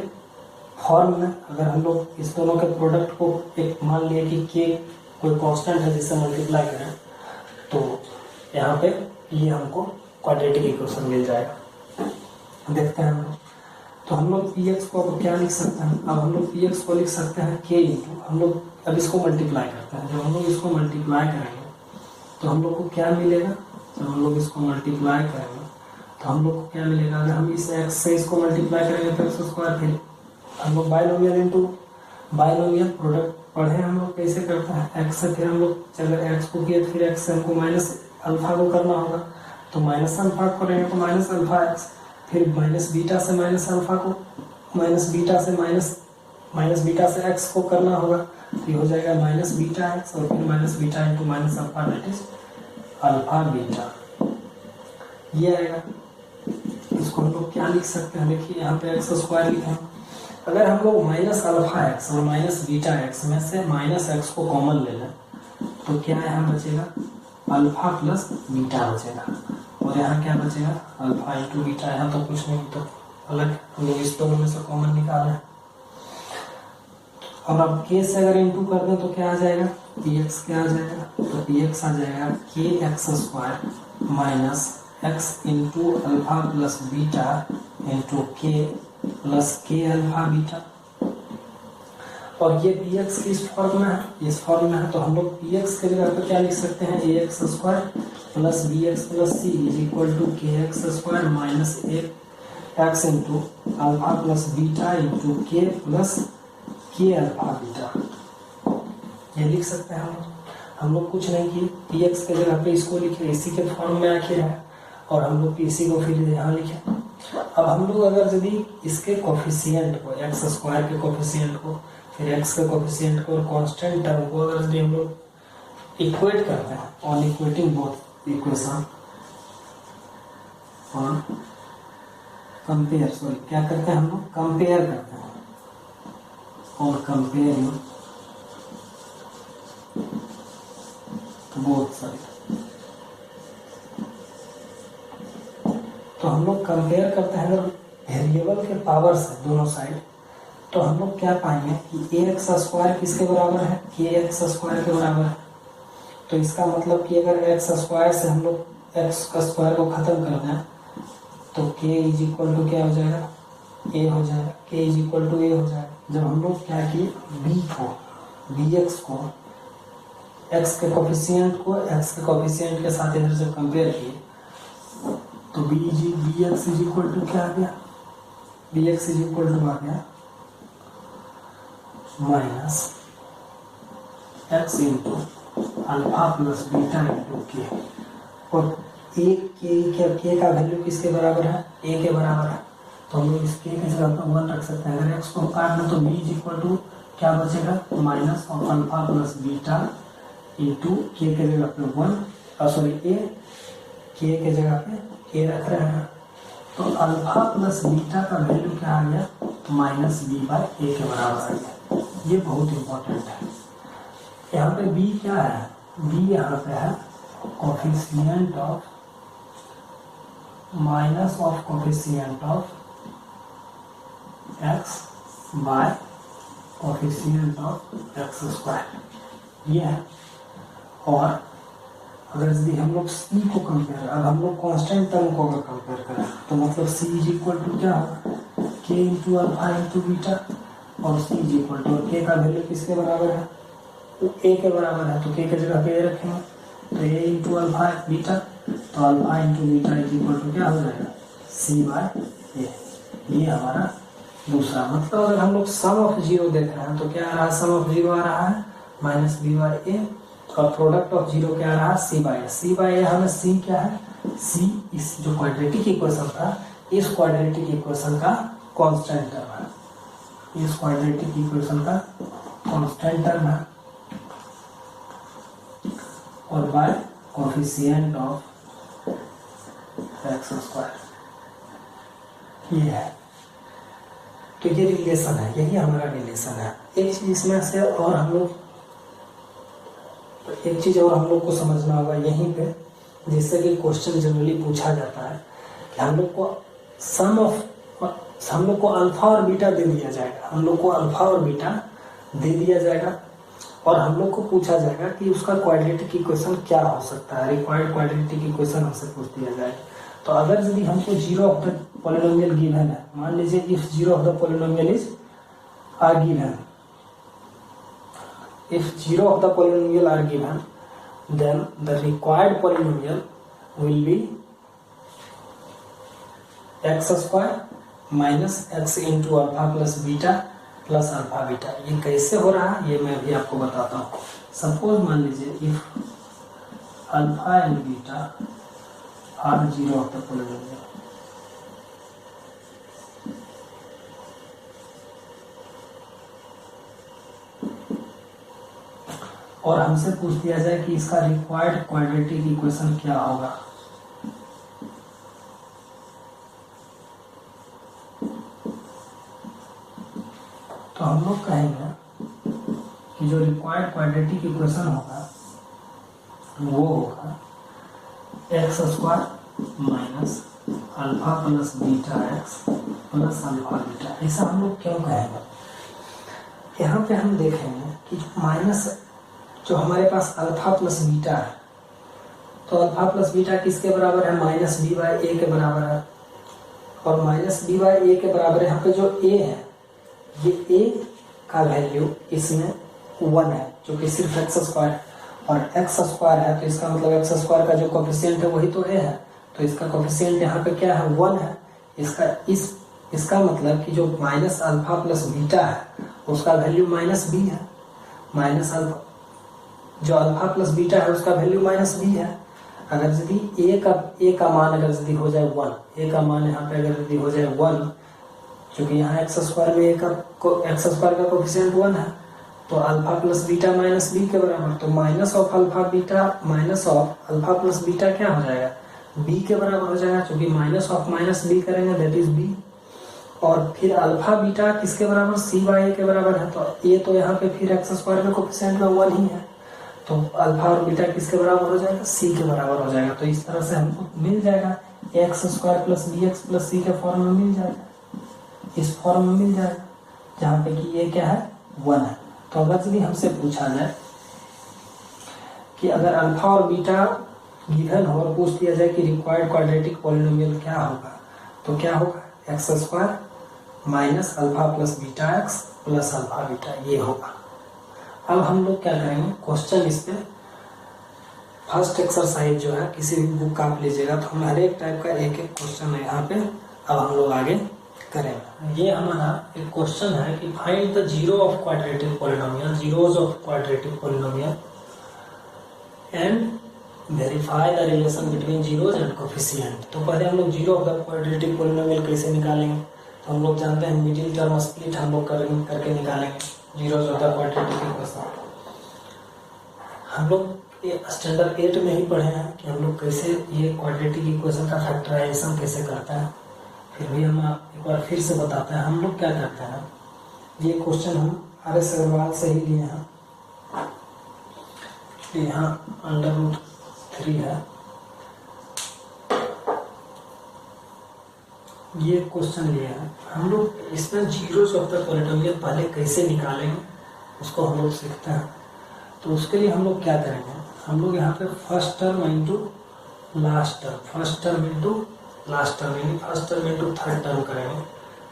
फॉर्म में। अगर हम लोग इस दोनों के प्रोडक्ट को एक मान लिए कि k कोई कांस्टेंट है जिससे मल्टीप्लाई करें, तो यहाँ पे ये हमको क्वाड्रेटिक इक्वेशन मिल जाएगा। देखते हैं हम लोग, तो हम लोग px को अब क्या लिख सकते हैं, अब हम लोग px को लिख सकते हैं k इंटू, हम लोग अब इसको मल्टीप्लाई करते हैं। जब हम लोग इसको मल्टीप्लाई करेंगे तो हम लोग को क्या मिलेगा, जब हम लोग इसको मल्टीप्लाई करेंगे तो हम लोग को क्या मिलेगा, अगर हम इस x से इसको मल्टीप्लाई करेंगे तो x स्क्वायर, फिर हम लोग बाइनोमियल इंटू बाइनोमियल प्रोडक्ट पढ़े हम लोग कैसे करते हैं, x से फिर हम लोग अगर x को किए फिर x से हमको माइनस अल्फा को करना होगा, तो माइनस अल्फा करेंगे तो माइनस अल्फा x, फिर माइनस बीटा से माइनस अल्फा को, माइनस बीटा से x को करना होगा, तो ये हो जाएगा माइनस बीटा x और फिर minus beta into minus alpha, that is alpha beta, ये आएगा। इसको हम लोग क्या लिख सकते हैं, देखिए यहाँ पे x स्क्वायर लिखे हैं। अगर हम लोग माइनस अल्फा x और माइनस बीटा x में से माइनस x को कॉमन ले लें, तो क्या यहाँ बचेगा, अल्फा प्लस बीटा बचेगा, और यहाँ क्या बचेगा, अल्फा इंटू बीटा। यहाँ तो कुछ नहीं, तो अलग हम लोग इस दोनों में से कॉमन निकाल रहे हैं। और अब k से अगर इंटू कर दें तो क्या आ जाएगा, px क्या आ जाएगा, तो px आ जाएगा kx square minus x into alpha plus beta into k plus k alpha beta. और ये px किस फॉर्म में है, इस फॉर्म में है, तो हम लोग px के जगह पे क्या लिख सकते हैं, ax square plus bx plus c is equal to kx square minus x into alpha plus beta into k plus k alpha beta, ये लिख सकते हैं हम लोग कुछ नहीं किए, px के जगह पे इसको लिखे, इसी के फॉर्म में आखिर है, और हम लोग इसी को फिर यहाँ लिखे। अब हम लोग अगर यदि इसके कोफिशिएंट को, एक्स स्क्वायर के कोफिशिएंट को, फिर एक्स के कोफिशिएंट को और कांस्टेंट टर्म को अगर यदि हम लोग इक्वेट करते हैं, ऑन इक्वेटिंग बोथ इक्वेशन और कंपेयर, सॉरी क्या करते हैं हम लोग, कंपेयर करते हैं और कंपेयरिंग बोथ साइड, तो हम लोग कंपेयर करते हैं अगर वेरिएबल के पावर से दोनों साइड, तो हम लोग क्या पाएंगे कि ax स्क्वायर किसके बराबर है, kx स्क्वायर के बराबर है। तो इसका मतलब कि अगर x स्क्वायर से हम लोग x का स्क्वायर को खत्म कर दें, तो k इज इक्वल टू क्या हो जाएगा, ए हो जाएगा, के इज इक्वल टू ए हो जाएगा। जब हम लोग क्या किए, बी को, बी एक्स को, एक्स के कोफिशिएंट के साथ इधर से कंपेयर किए तो b x is equal to क्या आ गया, b x is equal to आ गया minus x into alpha plus beta into k. और के का वैल्यू किसके बराबर है, ए के बराबर है, तो हम लोग इस के जगह पर 1 रख सकते हैं। अगर एक्स को काट लें तो बी इज इक्वल टू क्या बचेगा, minus of alpha plus beta into के जगह पे 1, सॉरी ए, के जगह पे ए रख रहे हैं, तो अल्फा प्लस बीटा का वैल्यू क्या आ गया, माइनस बी बाई ए के बराबर आ गया। ये बहुत इंपॉर्टेंट है। यहाँ पे बी क्या है, बी यहाँ पे है coefficient of, minus of coefficient of x bye coefficient of x square, ये है। और अगर यदि हम लोग सी को कंपेयर, अब हम लोग कांस्टेंट टर्म को अगर कंपेयर करें तो मतलब सी इज इक्वल टू क्या होगा, के इंटू अल्फा इंटू बीटा, और सी इज इक्वल टू, के का वैल्यू किसके बराबर है, ए के बराबर है, तो के की जगह पे ए रखेंगे, तो ए इंटू अल्फा बीटा, तो alpha into beta is equal to क्या हो जाएगा, सी बाय ए। ये हमारा दूसरा, मतलब अगर हम लोग सम ऑफ जीरो देख रहे हैं तो क्या आ रहा है, सम ऑफ जीरो आ रहा है माइनस बी बाय ए, और प्रोडक्ट ऑफ जीरो क्या आ रहा है, सी बाय ए। सी बाय ए हमें सी क्या है, सी इस जो क्वाड्रेटिक इक्वेशन था, इस क्वाड्रेटिक इक्वेशन का कांस्टेंट टर्म है, इस क्वाड्रेटिक इक्वेशन का कांस्टेंट टर्म है, और bye coefficient of x square, ये है। तो ये रिलेशन है, यही हमारा रिलेशन है। एक चीज इसमें से और हम लोग, एक चीज और हम लोग को समझना होगा यहीं पे, जिससे कि क्वेश्चन जनरली पूछा जाता है कि हम लोग को अल्फा और बीटा दे दिया जाएगा, हम लोग को अल्फा और बीटा दे दिया जाएगा, और हम लोग को पूछा जाएगा कि उसका क्वाड्रेटिक इक्वेशन क्या हो सकता है, रिक्वायर्ड क्वाड्रेटिक इक्वेशन हमसे पूछ दिया जाएगा। तो अगर यदि हमको zero of the polynomial given है, मान लीजिए if zero of the polynomial is are given, if zero of the polynomial are given, then the required polynomial will be x square minus x into alpha plus beta plus alpha beta। ये कैसे हो रहा है ये मैं भी आपको बताता हूँ। सपोज मान लीजिए if alpha and beta are zero of the polynomial, और हमसे पूछ दिया जाए कि इसका रिक्वायर्ड क्वाड्रेटिक इक्वेशन क्या होगा, तो हम लोग कहेंगे कि जो रिक्वायर्ड क्वाड्रेटिक इक्वेशन होगा वो होगा x square minus alpha plus beta x plus alpha beta. ऐसा हम लोग क्यों कहेंगे, यहाँ पे हम देखेंगे कि माइनस जो हमारे पास अल्फा प्लस बीटा है, तो अल्फा प्लस बीटा किसके बराबर है, माइनस बी बाय ए के बराबर है, और माइनस बी बाय ए के बराबर यहाँ पे जो ए है, ये ए का वैल्यू इसमें 1 है, जो कि सिर्फ एक्स स्क्वायर है, और एक्स स्क्वायर है तो इसका मतलब एक्स स्क्वायर का जो कोफिशिएंट है वही तो ए है, तो इसका कोफिशिएंट यहाँ पे क्या है, 1 है। इसका मतलब कि जो माइनस अल्फा प्लस बीटा है उसका वैल्यू माइनस बी है, माइनस अल्फा जो अल्फा प्लस बीटा है उसका वैल्यू माइनस बी है। अगर यदि ए का मान अगर यदि हो जाए 1, ए का मान यहाँ पे अगर यदि हो जाए 1, क्योंकि यहाँ एक्स स्क्वायर में एक्स स्क्वायर का कोफिशिएंट 1 है, तो alpha plus beta minus b के बराबर, तो minus of alpha plus beta क्या हो जाएगा, बी के बराबर हो जाएगा, क्योंकि माइनस ऑफ माइनस बी करेंगे दैट इज बी। और फिर अल्फा बीटा किसके बराबर, सी बाय ए के बराबर है, तो ए तो यहाँ पे फिर एक्स स्क्वायर में कोफिशिएंट में 1 ही है, तो अल्फा और बीटा किसके बराबर हो जाएगा, सी के बराबर हो जाएगा। तो इस तरह से हमको मिल जाएगा x square plus b x plus c के फॉर्म में मिल जाएगा, इस फॉर्म में मिल जाएगा, जहाँ पे कि ये क्या है, 1 है। तो अगर यदि हमसे पूछा जाए कि अगर अल्फा और बीटा गिवन हो और पूछ दिया जाए कि रिक्वायर्ड क्वाड्रेटिक पॉलिनोमियल क्या होगा, तो क्या होगा, x square minus alpha plus beta x plus alpha beta, ये होगा। अब हम लोग क्या करेंगे, क्वेश्चन इस पे फर्स्ट एक्सरसाइज जो है किसी भी बुक का आप लीजिएगा तो हम हर एक टाइप का एक एक क्वेश्चन है यहाँ पे। अब हम लोग आगे करेंगे। ये हमारा एक क्वेश्चन है कि find the zero of quadratic polynomial, zeros of quadratic polynomial and verify the relation between zeros and coefficient. तो पहले हम लोग zero of the quadratic polynomial कैसे निकालेंगे, तो हम लोग जानते हैं मिडिल टर्म स्प्लिट हम लोग करके निकालेंगे zeros of the quadratic equation. हम लोग ये स्टैंडर्ड 8 में ही पढ़े हैं कि हम लोग कैसे ये क्वाड्रेटिक इक्वेशन का फैक्टराइजेशन कैसे करते हैं। फिर भी हम एक बार फिर से बताते हैं। हम लोग क्या करते हैं, ये क्वेश्चन हम RS अग्रवाल से ही लिए हैं। यहाँ √3 है, ये क्वेश्चन लिए हैं हम लोग। इसमें जीरोज ऑफ द पॉलिनोमियल पहले कैसे निकालेंगे उसको हम लोग सीखते हैं। तो उसके लिए हम लोग क्या करेंगे, हम लोग यहाँ पे first term into last term, first term into last term, यानी first term into third term करेंगे।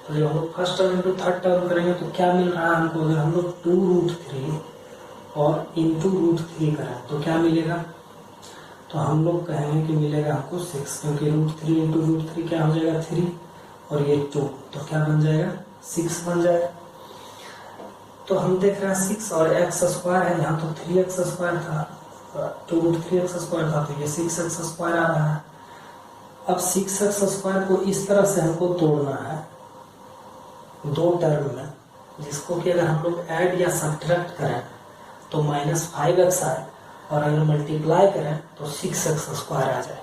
तो जब हम लोग first term into third term करेंगे तो क्या मिल रहा है हमको, अगर हम लोग 2√3 और इंटू √3 करें तो क्या मिलेगा, तो हम लोग कहेंगे कि मिलेगा हमको 6, क्योंकि √3 इंटू √3 क्या हो जाएगा 3 और ये 2, तो क्या बन जाएगा 6 बन जाएगा। तो हम देख रहे हैं 6 और एक्स स्क्वायर है, यहाँ तो 3x स्क्वायर था, 2√3x स्क्वायर था, तो ये 6x स्क्वायर आ रहा है। अब 6x स्क्वायर को इस तरह से हमको तोड़ना है दो टर्म में, जिसको कि अगर हम लोग ऐड या सब्ट्रैक्ट करें तो -5x आए और अगर मल्टीप्लाई करें तो 6x स्क्वायर आ जाए।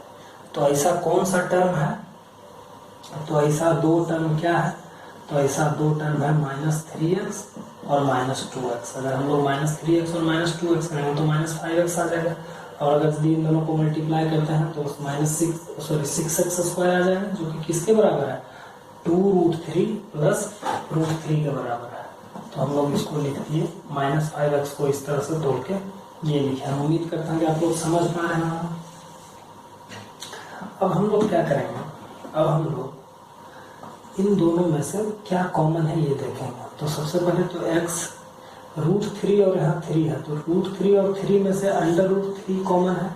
तो ऐसा कौन सा टर्म है, तो ऐसा दो टर्म क्या है, तो ऐसा दो टर्म है -3x और -2x। अगर हम लोग -3x और -2x करेंगे तो -5x आ जाएगा, और अगर इन दोनों को मल्टीप्लाई करते हैं तो 6x स्क्वायर आ जाएगा, जो कि किसके बराबर है 2√3 प्लस √3 के बराबर है। तो हम लोग इसको लिख दिए, -5x को इस तरह से तोड़ के ये लिखे। हम उम्मीद करते हैं कि आप लोग समझ पा रहे हैं। अब हम लोग क्या करेंगे, अब हम लोग इन दोनों में से क्या कॉमन है ये देखेंगे। तो सबसे पहले तो x √3 और यहाँ 3 है, तो √3 और 3 में से √3 कॉमन है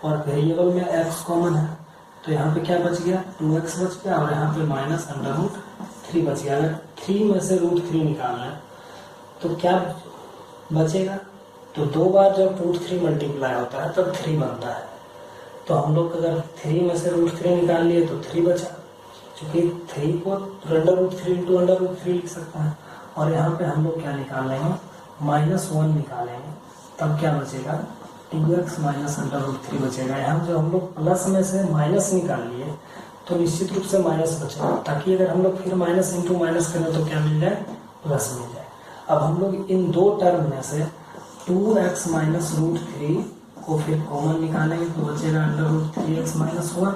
और वेरिएबल में x कॉमन है, तो यहाँ पे क्या बच गया 2x बच गया और यहाँ पे -√3 बच गया। अगर 3 में से √3 निकालना है तो क्या बचेगा, तो दो बार जब √3 मल्टीप्लाई होता है तब 3 बनता है। तो हम लोग अगर 3 में से √3 निकाल लिए तो 3 बचा, क्योंकि 3 को √3 इंटू √3 लिख सकते हैं। और यहाँ पे हम लोग क्या निकाल लेंगे, -1 निकालेंगे, तब क्या बचेगा 2x -√3 बचेगा। यहाँ जो हम लोग प्लस में से माइनस निकाल लिए तो निश्चित रूप से माइनस बचेगा, ताकि अगर हम लोग फिर माइनस इंटू माइनस करें तो क्या मिल जाए, प्लस मिल जाए। अब हम लोग इन दो टर्म में से 2x -√3 को फिर कॉमन निकालेंगे तो बचेगा √3x -1।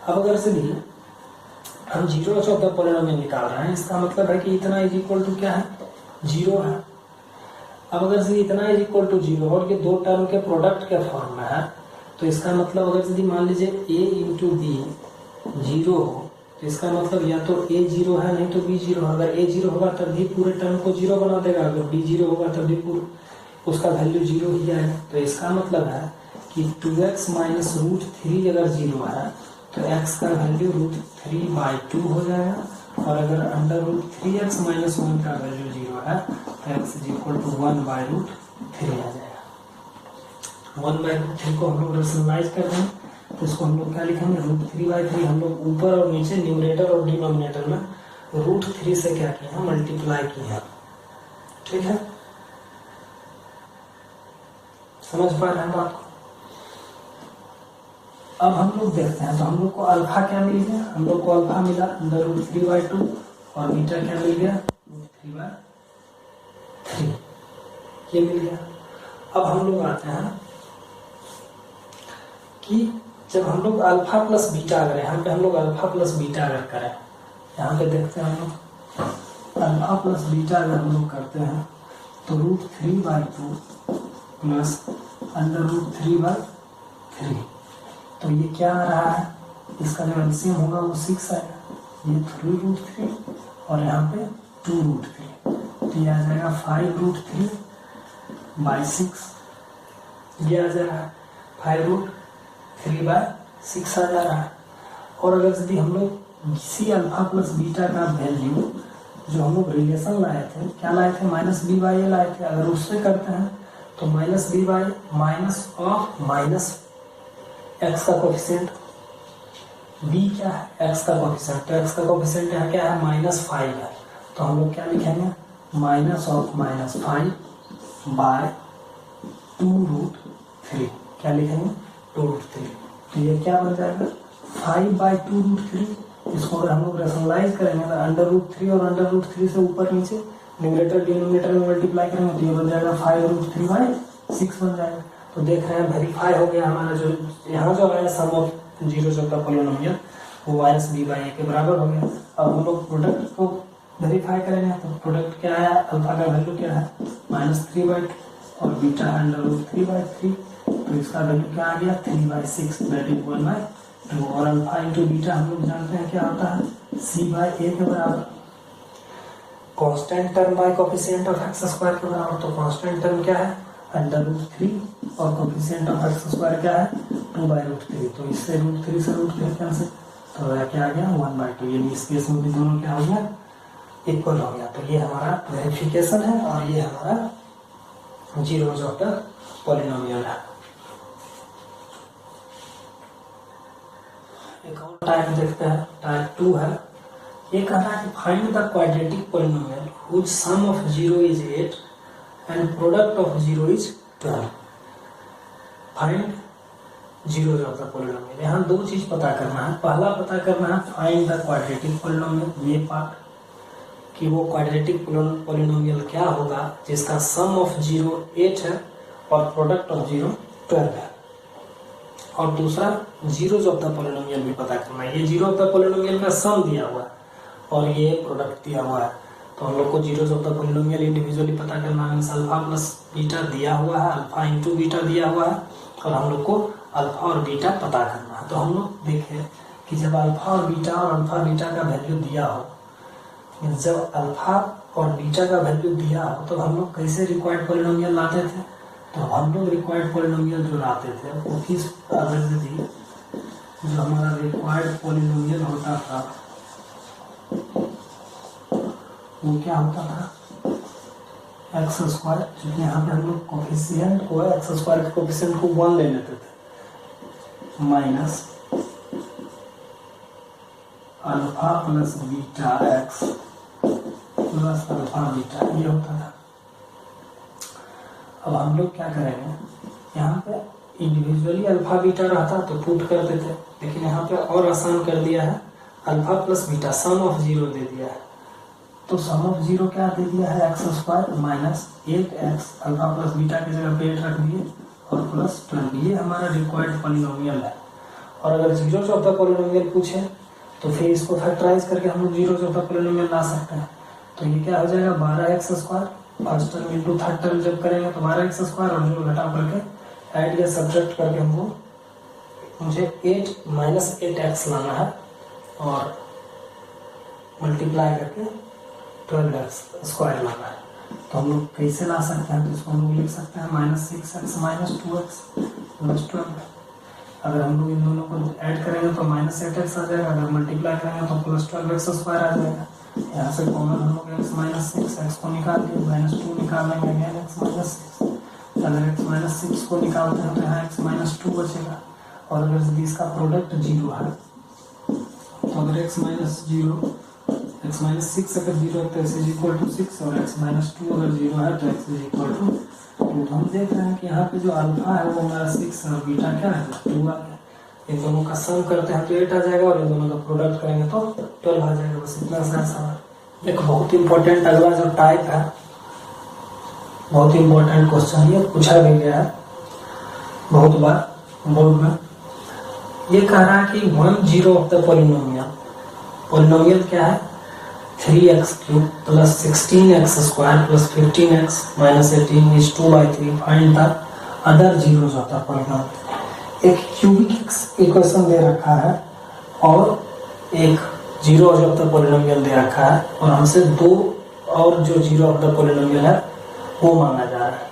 अब अगर से भी हम जीरो ऑफ द पॉलिनोमियल निकाल रहे हैं, इसका मतलब है कि इतना इज इक्वल टू क्या है, 0 है। अब अगर से इतना इज इक्वल टू 0 और ये दो टर्म के प्रोडक्ट के फॉर्म में है, तो इसका मतलब अगर यदि मान लीजिए a इंटू बी 0 हो तो इसका मतलब या तो a 0 है नहीं तो b 0 है। अगर a 0 होगा तब भी पूरे टर्म को 0 बना देगा, अगर b 0 होगा तब भी पूरा उसका वैल्यू 0 ही आएगा। तो इसका मतलब है कि 2x -√3 अगर 0 है तो x का वैल्यू √3/2 हो जाएगा, और अगर √3x -1 का वैल्यू 0 है तो x इज इक्वल टू 1/√3 आ जाएगा। 1/√3 को हम लोग रेशनलाइज कर दें तो इसको हम लोग क्या लिखेंगे, √3/3 हम लोग ऊपर और नीचे न्यूमरेटर और डिनोमिनेटर में √3 से क्या किया है, मल्टीप्लाई किया। ठीक है, समझ पा रहे हैं आपको। अब हम लोग देखते हैं, तो हम लोग को अल्फा क्या मिल गया, हम लोग को अल्फा मिला √3/2 और बीटा क्या मिल गया √3/3, ये मिल गया। अब हम लोग आते हैं कि जब हम लोग अल्फा प्लस बीटा अगर यहाँ पे हम लोग अल्फा प्लस बीटा अगर करें, यहाँ पे देखते हैं हम लोग अल्फा प्लस बीटा अगर हम लोग करते हैं तो √3/2 प्लस √3/3, तो ये क्या आ रहा है, इसका जो एलसीएम होगा वो 6 आएगा। ये 3√3 और यहाँ पे 2√3, तो ये आ जाएगा 5√3/6, ये आ जा रहा है 5√3/6 आ जा रहा है। और अगर यदि हम लोग सी अल्फा प्लस बीटा का वैल्यू जो हम लोग रिलेशन लाए थे, क्या लाए थे, -b/a लाए थे, अगर उससे करते हैं तो -b/, minus of minus x का कोफिशिएंट, b क्या है, x का कोफिशिएंट, तो x का कोफिशिएंट यहाँ क्या है, -5 है, तो हम लोग क्या लिखेंगे, -5/2√3, क्या लिखेंगे, 2√3, तो ये क्या बन जाएगा 5/2√3। इसको अगर हम लोग रेशनलाइज करेंगे तो √3 और √3 से ऊपर नीचे न्यूमरेटर डिनोमिनेटर में मल्टीप्लाई करेंगे तो ये बन जाएगा 5√3/6 बन जाएगा। तो देख रहे हैं वेरीफाई हो गया हमारा, जो यहाँ जो है sum of zeros of the polynomial वो -b/a के बराबर हो गया। अब हम लोग प्रोडक्ट को वेरीफाई करेंगे तो प्रोडक्ट क्या है, अल्फा का वैल्यू क्या है, -3/2 और बीटा है √3/3, तो इसका वैल्यू क्या आ गया, 3/6, दैट इज 1/2। और अल्फा इंटू बीटा हम लोग जानते हैं क्या होता है, c/a के बराबर, constant term by coefficient of x square के बराबर। तो कांस्टेंट टर्म क्या है, √3 और कोफिशिएंट ऑफ x स्क्वायर क्या है, 2/√3, तो इससे √3 से √3 कैंसिल, तो यह क्या आ गया 1/2। ये इस केस में भी दोनों क्या हो गया, इक्वल हो गया। तो ये हमारा वेरिफिकेशन है और ये हमारा जीरोस ऑफ द पॉलिनोमियल है। एक और टाइप देखते हैं, टाइप 2 है। ये कह रहा है कि find the quadratic polynomial which sum of 0 is 8 and product of 0 is 12। Find zeros of the polynomial. यहाँ दो चीज पता करना है। पहला पता करना है फाइंड द क्वाड्रेटिक पॉलिनोमियल, ये पार्ट कि वो क्वाड्रेटिक पॉलिनोमियल क्या होगा जिसका सम ऑफ 0 8 है और प्रोडक्ट ऑफ 0 12 है। और दूसरा जीरोस ऑफ द पॉलिनोमियल भी पता करना है। ये जीरो ऑफ द पॉलिनोमियल का सम दिया हुआ है और ये प्रोडक्ट दिया हुआ है, तो हम लोग को zeros of the polynomial individually पता करना है। अल्फा प्लस बीटा दिया हुआ है, अल्फा इंटू बीटा दिया हुआ है और हम लोग को अल्फा और बीटा पता करना है। तो हम लोग देखें कि जब अल्फा और अल्फा बीटा का वैल्यू दिया हो, जब अल्फा और बीटा का वैल्यू दिया हो तो हम लोग कैसे रिक्वायर्ड पॉलिनोमियल लाते थे। तो हम लोग रिक्वायर्ड पॉलिनोमियल जो लाते थे वो किस अगर जो हमारा रिक्वायर्ड पॉलिनोमियल होता था वो क्या होता था, एक्स स्क्वायर, क्योंकि यहाँ पे हम लोग कोफिशिएंट को एक्स स्क्वायर के कोफिशिएंट को 1 ले लेते थे, minus alpha plus beta x plus alpha beta, ये होता था। अब हम लोग क्या करेंगे, यहाँ पे इंडिविजुअली अल्फा बीटा रहता तो पुट करते थे, लेकिन यहाँ पे और आसान कर दिया है, alpha plus beta some of 0 दे दिया है। तो सम ऑफ 0 क्या दे दिया है, x square minus 8x, alpha plus beta की जगह पे 8 रख दिए और प्लस 12, ये हमारा रिक्वायर्ड पॉलिनोमियल है। और अगर जीरोस ऑफ द पॉलिनोमियल पूछे तो फिर इसको फैक्टराइज करके हम लोग जीरोस ऑफ द पॉलिनोमियल ला सकते हैं। तो ये क्या हो जाएगा 12x square, first term into third term जब करेंगे तो 12x स्क्वायर और 0 घटा करके ऐड या सब्ट्रैक्ट करके हमको मुझे 8 माइनस 8x लाना है और मल्टीप्लाई करके 12x स्क्वायर लाना है। तो हम लोग कैसे ला सकते हैं, तो इसको हम लोग लिख सकते हैं -6x माइनस 2x प्लस 12। अगर हम लोग इन दोनों को ऐड करेंगे तो -8x आ जाएगा, अगर मल्टीप्लाई करेंगे तो प्लस 12x स्क्वायर आ जाएगा। यहाँ से कॉमन हम लोग x माइनस 6x को निकाल दिए, -2 निकालेंगे अगेन x माइनस 6, अगर x माइनस 6 को निकालते हैं तो यहाँ x माइनस 2 बचेगा। और अगर इसका प्रोडक्ट 0 है तो अगर x माइनस 6 अगर 0 है तो x इज इक्वल टू 6 और x माइनस 2 अगर 0 है तो x इज इक्वल टू 2। तो हम देख रहे हैं कि यहाँ पे जो अल्फा है वो हमारा 6 और बीटा क्या है 2 आ गया। इन दोनों का सम करते हैं तो 8 आ जाएगा और इन दोनों का प्रोडक्ट करेंगे तो 12 आ जाएगा। बस इतना सा सवाल। एक बहुत इंपॉर्टेंट अगला जो टाइप है, बहुत इंपॉर्टेंट क्वेश्चन, ये पूछा भी गया है बहुत बार बोर्ड में। ये कह रहा है कि 1 0 ऑफ द पॉलिनोमियल क्या है 3x³ plus 16x square plus 15x minus 18 is 2/3। Find the other zeros of the polynomial. एक क्यूबिक इक्वेशन दे रखा है और एक जीरो ऑफ द पॉलिनोमियल दे रखा है और हमसे 2 और जो जीरो ऑफ द पॉलिनोमियल है वो मांगा जा रहा है।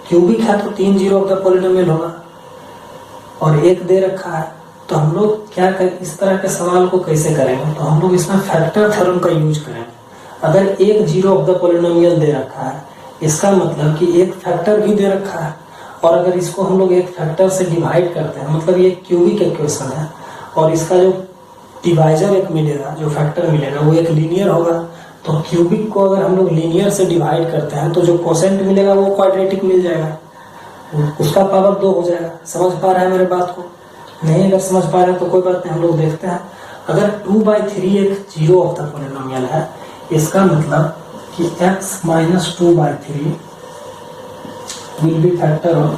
क्यूबिक है तो 3 जीरो ऑफ द पॉलिनोमियल होगा और 1 दे रखा है, तो हम लोग क्या कर इस तरह के सवाल को कैसे करेंगे, तो हम लोग इसमें फैक्टर थ्योरम का यूज करेंगे। अगर 1 जीरो ऑफ द पॉलिनोमियल दे रखा है, इसका मतलब कि एक फैक्टर भी दे रखा है, और अगर इसको हम लोग एक फैक्टर से डिवाइड करते हैं, मतलब ये क्यूबिक इक्वेशन है और इसका जो डिवाइजर एक मिलेगा, जो फैक्टर मिलेगा वो एक लीनियर होगा। तो क्यूबिक को अगर हम लोग लीनियर से डिवाइड करते हैं तो जो कोसेंट मिलेगा वो क्वाड्रेटिक मिल जाएगा, उसका पावर 2 हो जाएगा। समझ पा रहे हैं मेरे बात को? नहीं अगर समझ पा रहे हैं तो कोई बात नहीं, हम लोग देखते हैं। अगर 2/3 एक जीरो ऑफ द पॉलिनोमियल है, इसका मतलब कि x - 2/3 will be factor of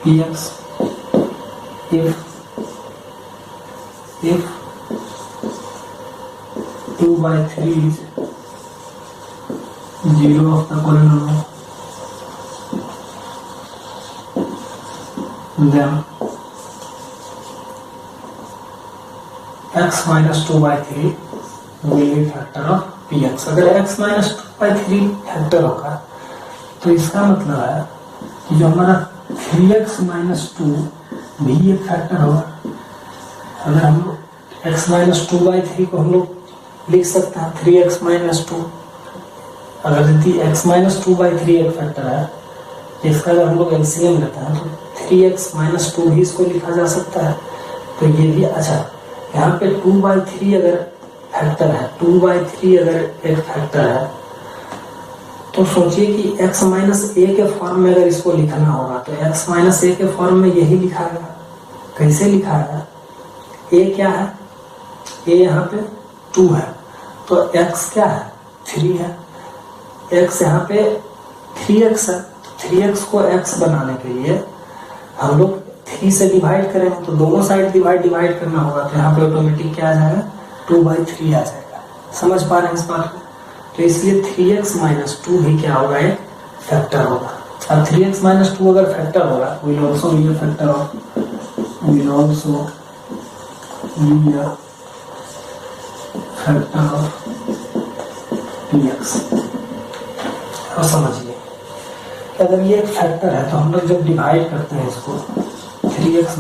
px if 2/3 is zero of the polynomial, then x - 2/3 will be factor of px। अगर x - 2/3 फैक्टर होगा तो इसका मतलब है कि जो हमारा 3x - 2 भी एक फैक्टर होगा। अगर हम लोग x - 2/3 को हम लोग लिख सकते हैं 3x - 2। अगर यदि x - 2/3 एक फैक्टर है, इसका अगर हम लोग एलसीएम लेते हैं तो 3x - 2 भी इसको लिखा जा सकता है। तो ये भी अच्छा, यहाँ पे 2/3 अगर फैक्टर है, 2/3 अगर एक फैक्टर है, तो सोचिए कि x - a के फॉर्म में अगर इसको लिखना होगा तो x - a के फॉर्म में यही लिखा है। कैसे लिखा है? a क्या है? a यहाँ पे 2 है, तो x क्या है? 3 है। x यहाँ पे 3x है, 3x को x बनाने के लिए हम लोग 3 से डिवाइड करेंगे, तो दोनों साइड डिवाइड करना होगा, तो यहाँ पे ऑटोमेटिक क्या आ जाएगा? 2/3 आ जाएगा। समझ पा रहे हैं इस बात को? तो इसलिए 3x - 2 भी क्या होगा? एक फैक्टर होगा। अब 3x - 2 अगर फैक्टर होगा, will also be a factor of px। अब समझिए, अगर ये एक फैक्टर है तो हम लोग जब डिवाइड करते हैं इसको 3x -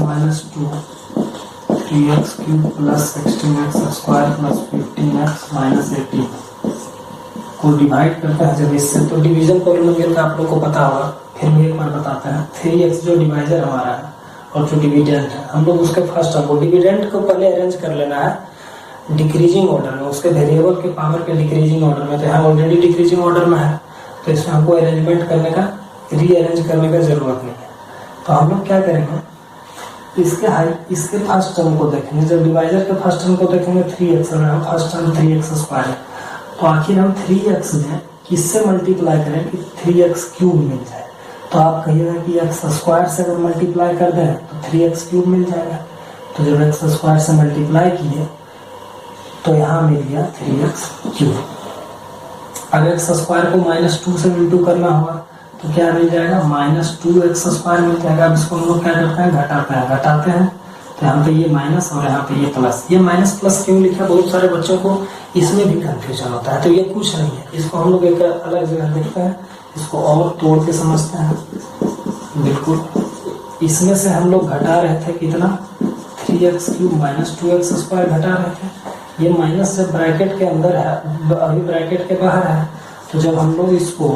2 3x³ + 16x² + 15x - 18 को डिवाइड करते हैं जब इससे, तो डिवीजन पॉलिनोमियल का आप लोग को पता होगा। फिर भी एक बार बताते हैं। 3x जो डिवाइजर हमारा है और जो डिविडेंड है, हम लोग उसके फर्स्ट टर्म को, डिविडेंड को पहले अरेंज कर लेना है डिक्रीजिंग ऑर्डर में, उसके वेरिएबल के पावर के डिक्रीजिंग ऑर्डर में। तो यहाँ ऑलरेडी डिक्रीजिंग ऑर्डर में है, तो इसमें हमको अरेंजमेंट करने का, रीअरेंज करने का जरूरत नहीं है। तो हम लोग क्या करेंगे, इसके फर्स्ट टर्म को देखेंगे। जब डिवाइजर के फर्स्ट टर्म को देखेंगे 3x, अगर हम फर्स्ट टर्म 3x² है, तो आखिर हम 3x में किससे मल्टीप्लाई करें कि 3x³ मिल जाए। तो आप कहिएगा कि x² से अगर मल्टीप्लाई कर दें तो 3x³ मिल जाएगा। तो जब x² से मल्टीप्लाई किए तो यहाँ मिल गया 3x³। अगर x² को -2 से इंटू करना होगा तो क्या मिल जाएगा? -2x² मिल जाएगा। अब इसको हम लोग क्या करते हैं? घटाते हैं। तो यहाँ पे ये माइनस और यहाँ पे ये प्लस। ये माइनस प्लस क्यों लिखा? बहुत सारे बच्चों को इसमें भी कंफ्यूजन होता है। तो ये कुछ नहीं है, इसको हम लोग एक अलग जगह देखते हैं, इसको और तोड़ के समझते हैं। बिल्कुल इसमें से हम लोग घटा रहे थे कितना? 3x³ - 2x² घटा रहे थे। ये माइनस जब ब्रैकेट के अंदर है, अभी ब्रैकेट के बाहर है, तो जब हम लोग इसको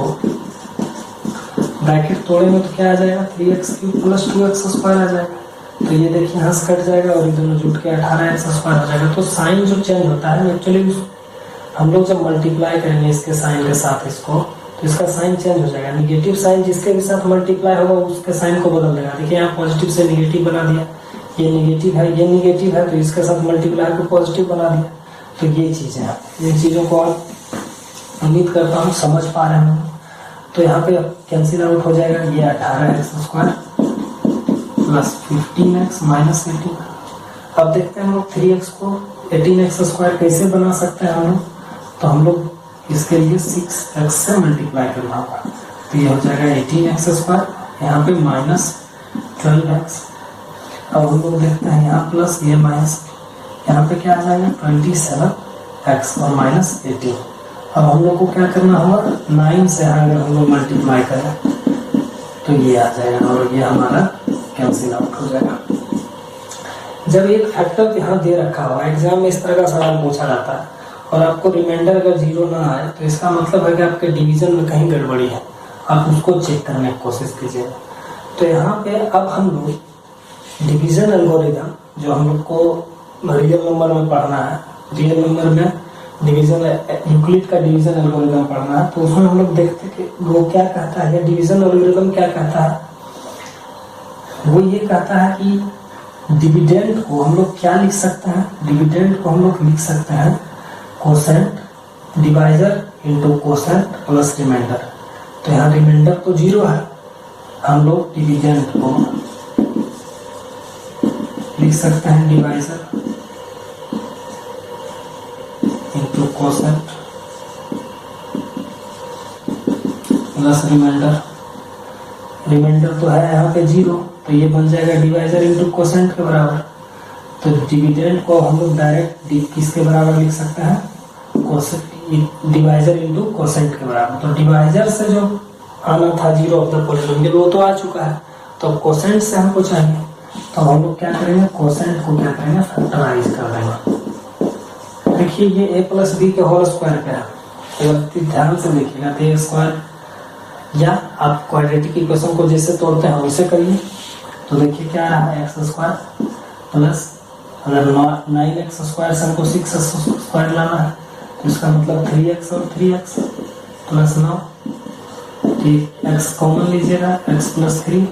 ब्रैकेट तोड़ेंगे तो क्या आ जाएगा? 3x³ + 2x² आ जाएगा। तो ये देखिए यहाँ से कट जाएगा और ये दोनों जुट के 18x² हो जाएगा। तो साइन जो चेंज होता है एक्चुअली, हम लोग जब मल्टीप्लाई करेंगे इसके साइन के साथ इसको, तो इसका साइन चेंज हो जाएगा। निगेटिव साइन जिसके भी साथ मल्टीप्लाई होगा उसके साइन को बदल देगा। देखिए यहाँ पॉजिटिव से निगेटिव बना दिया, ये निगेटिव है, ये निगेटिव है, तो इसके साथ मल्टीप्लाई को पॉजिटिव बना दिया। तो ये चीजें हैं, इन चीजों को आप उम्मीद करता हूँ समझ पा रहे हैं। तो यहाँ पे कैंसिल आउट हो जाएगा, ये 18x² + 15x - 18। अब देखते हैं हम लोग 3x को 18x² कैसे बना सकते हैं हम लोग। तो हम लोग इसके लिए 6x से मल्टीप्लाई करना होगा, तो ये हो जाएगा 18x², यहाँ पे -12x। अब हम लोग देखते हैं यहाँ प्लस ये माइनस, यहाँ पे क्या आ जाएगा 27x और माइनस 18। अब हम लोग को क्या करना होगा, 9 से अगर हम लोग मल्टीप्लाई करें तो ये आ जाएगा और ये हमारा कैंसिल आउट हो जाएगा। जब एक फैक्टर यहाँ दे रखा हो, एग्जाम में इस तरह का सवाल पूछा जाता है और आपको रिमाइंडर अगर 0 ना आए तो इसका मतलब है कि आपके डिवीजन में कहीं गड़बड़ी है, आप उसको चेक करने की कोशिश कीजिए। तो यहाँ पे अब हम लोग डिवीजन एल्गोरिथम जो हम लोग को रियल नंबर में पढ़ना है, रियल नंबर में डिवीजन यूक्लिड का डिवीजन एल्गोरिथम पढ़ना है, तो उसमें हम लोग देखते हैं कि वो क्या कहता है, डिवीजन एल्गोरिथम क्या कहता है। वो ये कहता है कि डिविडेंड को हम लोग क्या लिख सकते हैं, डिविडेंड को हम लोग लिख सकते हैं quotient divisor into quotient plus remainder. तो यहाँ रिमाइंडर तो 0 है, हम लोग डिविडेंड को लिख सकते हैं divisor into quotient plus remainder. Remainder तो है यहाँ पे 0, तो ये बन जाएगा डिवाइजर इंटू कोसेंट के बराबर। तो डिविडेंड को हम लोग डायरेक्ट किसके बराबर लिख सकते हैं, डिवाइजर इंटू कोसेंट के बराबर। तो डिवाइजर से जो आना था 0 ऑफ द पॉलिनोमियल वो तो आ चुका है, तो कोसेंट से हमको चाहिए, तो हम लोग क्या करेंगे, कोसेंट को क्या करेंगे, फैक्टराइज कर देंगे। देखिए ये a प्लस बी के होल स्क्वायर पे है, अगर ध्यान से देखिएगा तो a स्क्वायर, या आप क्वाड्रेटिक इक्वेशन को जैसे तोड़ते हैं वैसे करिए। तो देखिए क्या रहा है, एक्स स्क्वायर प्लस, अगर 9x स्क्वायर से हमको 6x स्क्वायर लाना है तो इसका मतलब 3x और 3x प्लस 9, x कॉमन लीजिएगा x प्लस 3,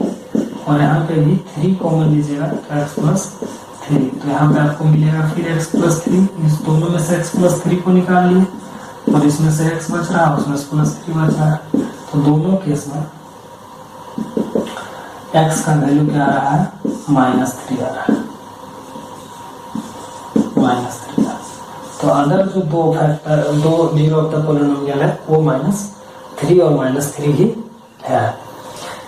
और यहाँ पे भी 3 कॉमन लीजिएगा तो x प्लस 3। तो यहाँ पे आपको मिलेगा फिर x प्लस 3, इस दोनों में से x प्लस 3 को निकाल लिए और इसमें से x बच रहा है, उसमें से प्लस 3 बच रहा है। तो दोनों केस में x का वैल्यू क्या आ रहा है, -3 आ रहा है, -3। तो अदर जो दो जीरो ऑफ द पॉलिनोमियल है वो -3 और -3 ही है।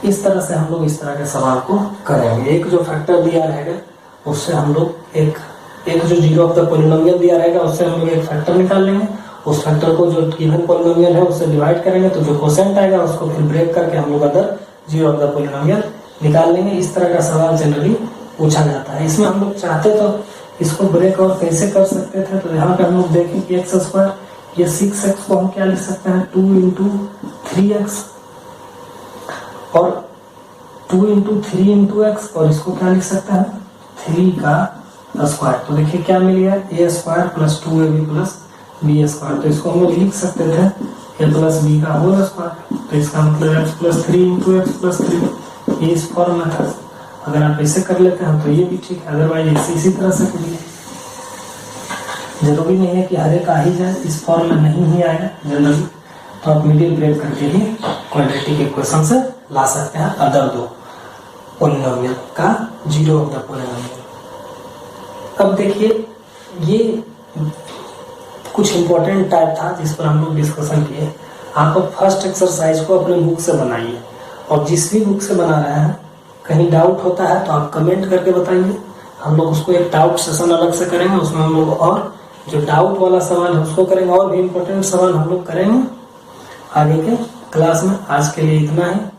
इस तरह से हम लोग इस तरह के सवाल को करेंगे। एक जो फैक्टर दिया रहेगा उससे हम लोग एक जो जीरो ऑफ द पॉलिनोमियल दिया रहेगा उससे हम लोग एक फैक्टर निकाल लेंगे, उस फैक्टर को जो गिवन पॉलिनोमियल है उससे डिवाइड करेंगे, तो जो कोसेंट आएगा उसको फिर ब्रेक करके हम लोग other zero of the polynomial निकाल लेंगे। इस तरह का सवाल जनरली पूछा जाता है। इसमें हम लोग चाहते तो इसको ब्रेक और कैसे कर सकते थे, तो यहाँ पे हम लोग देखें कि एक्स स्क्वायर, ये 6x को हम क्या लिख सकते हैं, 2 इंटू 3x, और 2 इंटू 3 इंटू एक्स, और इसको क्या लिख सकते हैं 3 का स्क्वायर। तो देखिए क्या मिल गया, a square plus 2ab plus b square. तो इसको हम लोग लिख सकते थे a प्लस बी का होल स्क्वायर। तो इसका मतलब x plus 3 into x plus 3, ये इस फॉर्म में था। अगर आप ऐसे कर लेते हैं तो ये भी ठीक है, अदरवाइज इसी तरह से करिए। जरूरी नहीं है कि हर एक आ ही जाए, इस फॉर्म में नहीं ही आएगा जनरली, तो आप मिडिल ब्रेक करके ही क्वाड्रेटिक इक्वेशन से ला सकते हैं अदर दो पॉलिनोमियल का जीरो ऑफ द पॉलिनोमियल। अब देखिए ये कुछ इंपॉर्टेंट टाइप था जिस पर हम लोग डिस्कशन किए। आप फर्स्ट एक्सरसाइज को अपने बुक से बनाइए, और जिस भी बुक से बना रहे हैं कहीं डाउट होता है तो आप कमेंट करके बताइए। हम लोग उसको एक डाउट सेशन अलग से करेंगे, उसमें हम लोग और जो डाउट वाला सवाल है उसको करेंगे, और भी इम्पोर्टेंट सवाल हम लोग करेंगे आगे के क्लास में। आज के लिए इतना है।